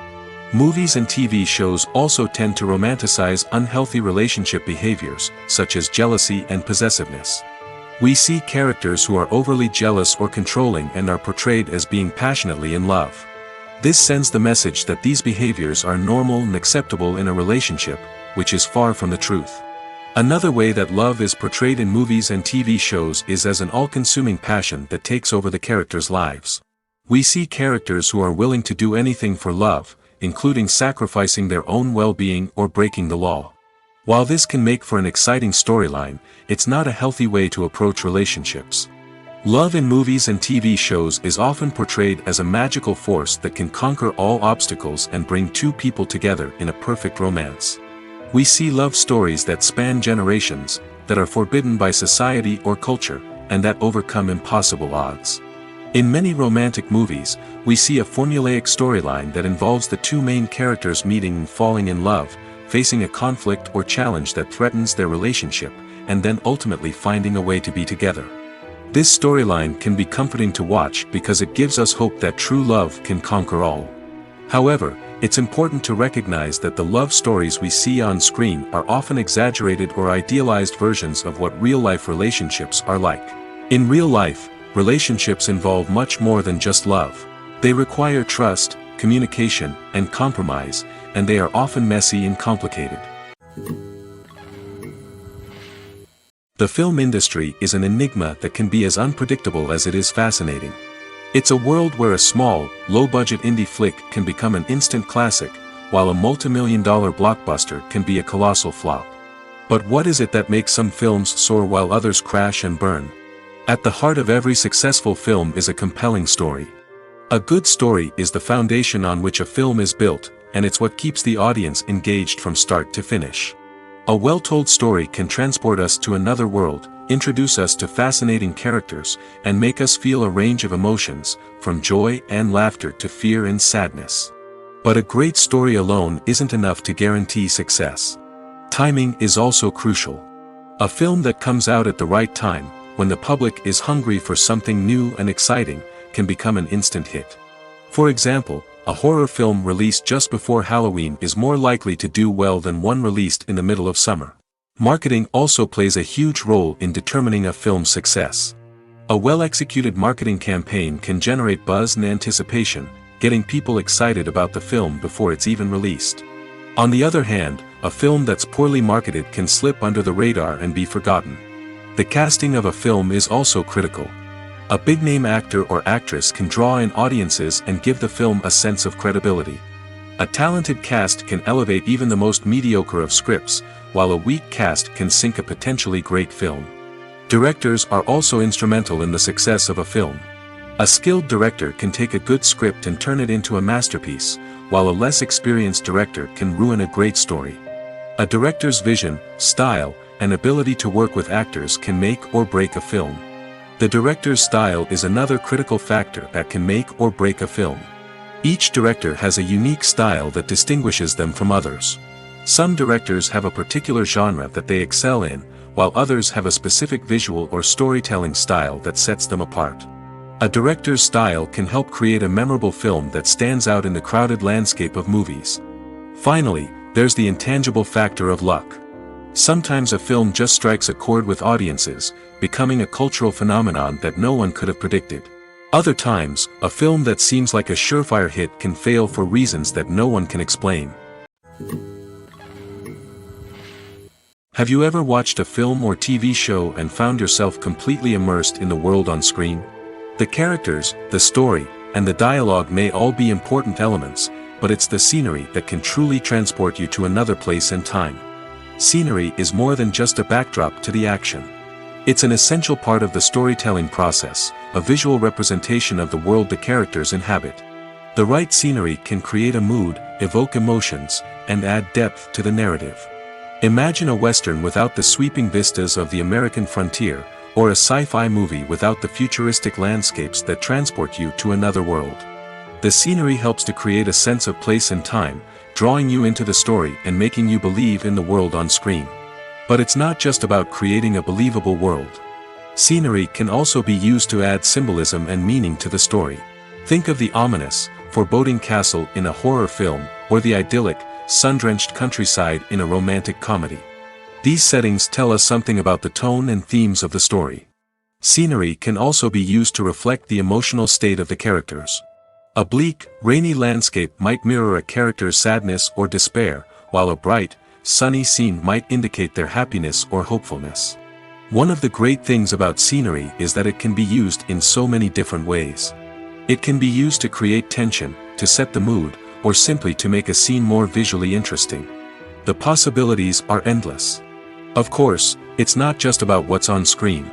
Movies and TV shows also tend to romanticize unhealthy relationship behaviors, such as jealousy and possessiveness. We see characters who are overly jealous or controlling and are portrayed as being passionately in love. This sends the message that these behaviors are normal and acceptable in a relationship, which is far from the truth. Another way that love is portrayed in movies and TV shows is as an all-consuming passion that takes over the characters' lives. We see characters who are willing to do anything for love, including sacrificing their own well-being or breaking the law. While this can make for an exciting storyline, it's not a healthy way to approach relationships. Love in movies and TV shows is often portrayed as a magical force that can conquer all obstacles and bring two people together in a perfect romance. We see love stories that span generations, that are forbidden by society or culture, and that overcome impossible odds. In many romantic movies, we see a formulaic storyline that involves the two main characters meeting and falling in love, facing a conflict or challenge that threatens their relationship, and then ultimately finding a way to be together. This storyline can be comforting to watch because it gives us hope that true love can conquer all. However, it's important to recognize that the love stories we see on screen are often exaggerated or idealized versions of what real-life relationships are like. In real life, relationships involve much more than just love. They require trust, communication, and compromise, and they are often messy and complicated. The film industry is an enigma that can be as unpredictable as it is fascinating. It's a world where a small, low-budget indie flick can become an instant classic, while a multi-million-dollar blockbuster can be a colossal flop. But what is it that makes some films soar while others crash and burn? At the heart of every successful film is a compelling story. A good story is the foundation on which a film is built, and it's what keeps the audience engaged from start to finish. A well-told story can transport us to another world, introduce us to fascinating characters, and make us feel a range of emotions, from joy and laughter to fear and sadness. But a great story alone isn't enough to guarantee success. Timing is also crucial. A film that comes out at the right time, when the public is hungry for something new and exciting, can become an instant hit. For example, a horror film released just before Halloween is more likely to do well than one released in the middle of summer. Marketing also plays a huge role in determining a film's success. A well-executed marketing campaign can generate buzz and anticipation, getting people excited about the film before it's even released. On the other hand, a film that's poorly marketed can slip under the radar and be forgotten. The casting of a film is also critical. A big-name actor or actress can draw in audiences and give the film a sense of credibility. A talented cast can elevate even the most mediocre of scripts, while a weak cast can sink a potentially great film. Directors are also instrumental in the success of a film. A skilled director can take a good script and turn it into a masterpiece, while a less experienced director can ruin a great story. A director's vision, style, and ability to work with actors can make or break a film. The director's style is another critical factor that can make or break a film. Each director has a unique style that distinguishes them from others. Some directors have a particular genre that they excel in, while others have a specific visual or storytelling style that sets them apart. A director's style can help create a memorable film that stands out in the crowded landscape of movies. Finally, there's the intangible factor of luck. Sometimes a film just strikes a chord with audiences, becoming a cultural phenomenon that no one could have predicted. Other times, a film that seems like a surefire hit can fail for reasons that no one can explain. Have you ever watched a film or TV show and found yourself completely immersed in the world on screen? The characters, the story, and the dialogue may all be important elements, but it's the scenery that can truly transport you to another place and time. Scenery is more than just a backdrop to the action. It's an essential part of the storytelling process, a visual representation of the world the characters inhabit. The right scenery can create a mood, evoke emotions, and add depth to the narrative. Imagine a Western without the sweeping vistas of the American frontier, or a sci-fi movie without the futuristic landscapes that transport you to another world. The scenery helps to create a sense of place and time, drawing you into the story and making you believe in the world on screen. But it's not just about creating a believable world. Scenery can also be used to add symbolism and meaning to the story. Think of the ominous, foreboding castle in a horror film, or the idyllic, sun-drenched countryside in a romantic comedy. These settings tell us something about the tone and themes of the story. Scenery can also be used to reflect the emotional state of the characters. A bleak, rainy landscape might mirror a character's sadness or despair, while a bright, sunny scene might indicate their happiness or hopefulness. One of the great things about scenery is that it can be used in so many different ways. It can be used to create tension, to set the mood, or simply to make a scene more visually interesting. The possibilities are endless. Of course, it's not just about what's on screen.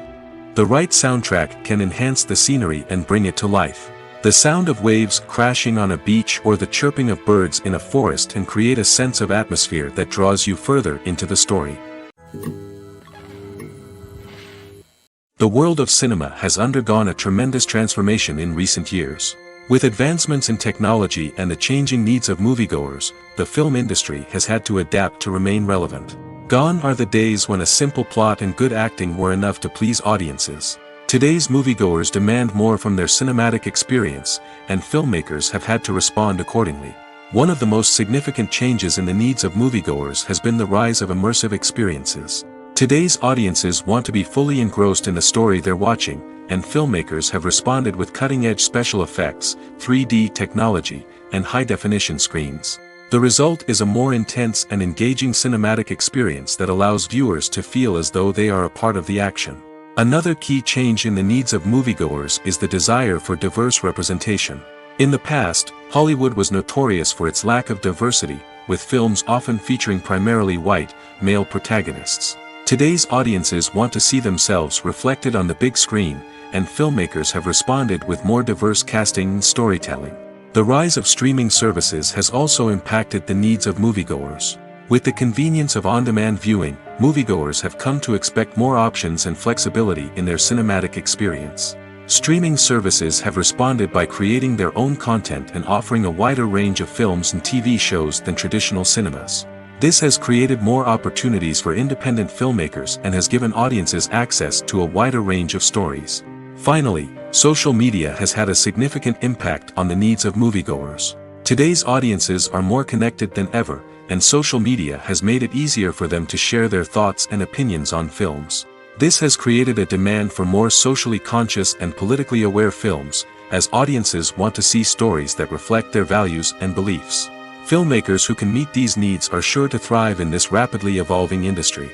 The right soundtrack can enhance the scenery and bring it to life. The sound of waves crashing on a beach or the chirping of birds in a forest can create a sense of atmosphere that draws you further into the story. The world of cinema has undergone a tremendous transformation in recent years. With advancements in technology and the changing needs of moviegoers, the film industry has had to adapt to remain relevant. Gone are the days when a simple plot and good acting were enough to please audiences. Today's moviegoers demand more from their cinematic experience, and filmmakers have had to respond accordingly. One of the most significant changes in the needs of moviegoers has been the rise of immersive experiences. Today's audiences want to be fully engrossed in the story they're watching, and filmmakers have responded with cutting-edge special effects, 3D technology, and high-definition screens. The result is a more intense and engaging cinematic experience that allows viewers to feel as though they are a part of the action. Another key change in the needs of moviegoers is the desire for diverse representation. In the past, Hollywood was notorious for its lack of diversity, with films often featuring primarily white, male protagonists. Today's audiences want to see themselves reflected on the big screen, and filmmakers have responded with more diverse casting and storytelling. The rise of streaming services has also impacted the needs of moviegoers. With the convenience of on-demand viewing, moviegoers have come to expect more options and flexibility in their cinematic experience. Streaming services have responded by creating their own content and offering a wider range of films and TV shows than traditional cinemas. This has created more opportunities for independent filmmakers and has given audiences access to a wider range of stories. Finally, social media has had a significant impact on the needs of moviegoers. Today's audiences are more connected than ever, and social media has made it easier for them to share their thoughts and opinions on films. This has created a demand for more socially conscious and politically aware films, as audiences want to see stories that reflect their values and beliefs. Filmmakers who can meet these needs are sure to thrive in this rapidly evolving industry.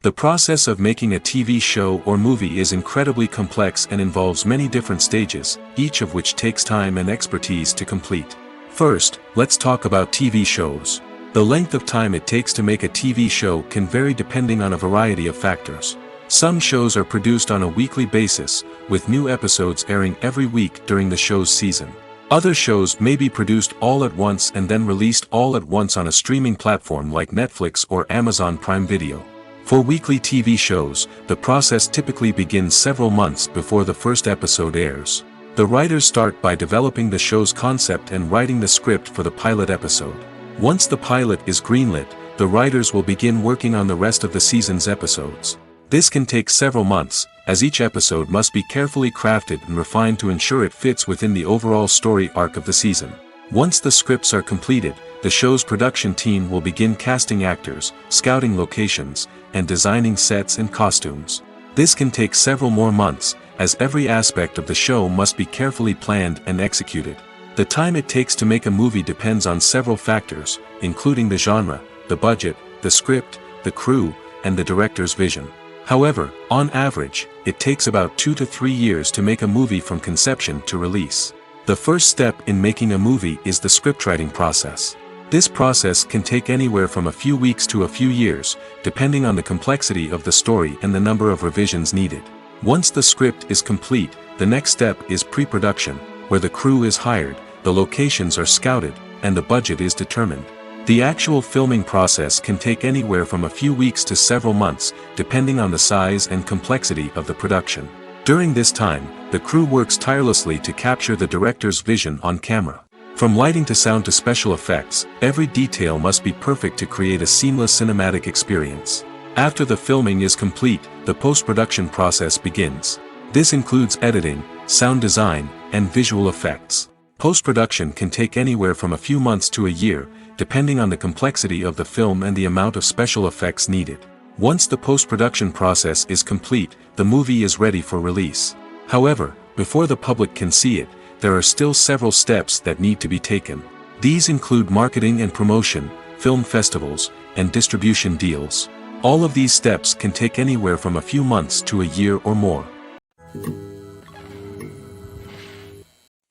The process of making a TV show or movie is incredibly complex and involves many different stages, each of which takes time and expertise to complete. First, let's talk about TV shows. The length of time it takes to make a TV show can vary depending on a variety of factors. Some shows are produced on a weekly basis, with new episodes airing every week during the show's season. Other shows may be produced all at once and then released all at once on a streaming platform like Netflix or Amazon Prime Video. For weekly TV shows, the process typically begins several months before the first episode airs. The writers start by developing the show's concept and writing the script for the pilot episode. Once the pilot is greenlit, the writers will begin working on the rest of the season's episodes. This can take several months, as each episode must be carefully crafted and refined to ensure it fits within the overall story arc of the season. Once the scripts are completed, the show's production team will begin casting actors, scouting locations, and designing sets and costumes. This can take several more months, as every aspect of the show must be carefully planned and executed. The time it takes to make a movie depends on several factors, including the genre, the budget, the script, the crew, and the director's vision. However, on average, it takes about 2 to 3 years to make a movie from conception to release. The first step in making a movie is the scriptwriting process. This process can take anywhere from a few weeks to a few years, depending on the complexity of the story and the number of revisions needed. Once the script is complete, the next step is pre-production, where the crew is hired, the locations are scouted, and the budget is determined. The actual filming process can take anywhere from a few weeks to several months, depending on the size and complexity of the production. During this time, the crew works tirelessly to capture the director's vision on camera. From lighting to sound to special effects, every detail must be perfect to create a seamless cinematic experience. After the filming is complete, the post-production process begins. This includes editing, sound design, and visual effects. Post-production can take anywhere from a few months to a year, depending on the complexity of the film and the amount of special effects needed. Once the post-production process is complete, the movie is ready for release. However, before the public can see it, there are still several steps that need to be taken. These include marketing and promotion, film festivals, and distribution deals. All of these steps can take anywhere from a few months to a year or more.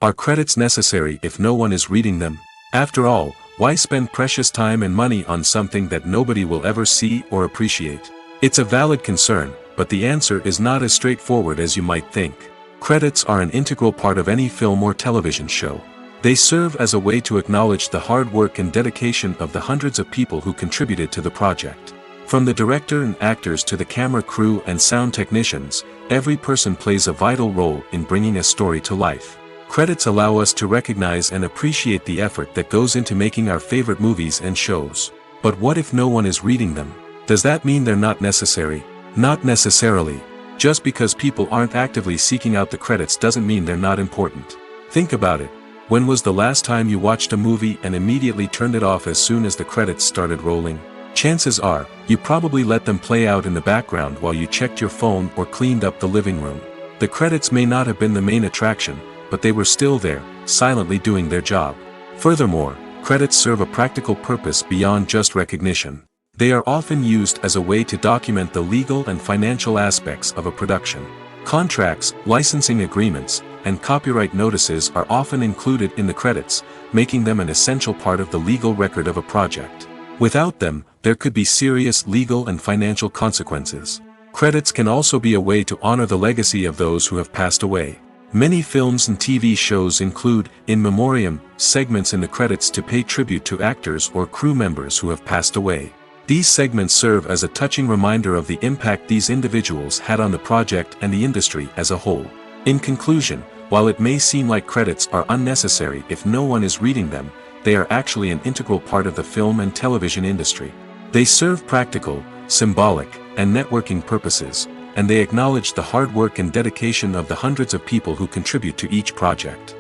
Are credits necessary if no one is reading them? After all, why spend precious time and money on something that nobody will ever see or appreciate? It's a valid concern, but the answer is not as straightforward as you might think. Credits are an integral part of any film or television show. They serve as a way to acknowledge the hard work and dedication of the hundreds of people who contributed to the project. From the director and actors to the camera crew and sound technicians, every person plays a vital role in bringing a story to life. Credits allow us to recognize and appreciate the effort that goes into making our favorite movies and shows. But what if no one is reading them? Does that mean they're not necessary? Not necessarily. Just because people aren't actively seeking out the credits doesn't mean they're not important. Think about it. When was the last time you watched a movie and immediately turned it off as soon as the credits started rolling? Chances are, you probably let them play out in the background while you checked your phone or cleaned up the living room. The credits may not have been the main attraction, but they were still there, silently doing their job. Furthermore, credits serve a practical purpose beyond just recognition. They are often used as a way to document the legal and financial aspects of a production. Contracts, licensing agreements, and copyright notices are often included in the credits, making them an essential part of the legal record of a project. Without them, there could be serious legal and financial consequences. Credits can also be a way to honor the legacy of those who have passed away. Many films and TV shows include, in memoriam, segments in the credits to pay tribute to actors or crew members who have passed away. These segments serve as a touching reminder of the impact these individuals had on the project and the industry as a whole. In conclusion, while it may seem like credits are unnecessary if no one is reading them, they are actually an integral part of the film and television industry. They serve practical, symbolic, and networking purposes, and they acknowledge the hard work and dedication of the hundreds of people who contribute to each project.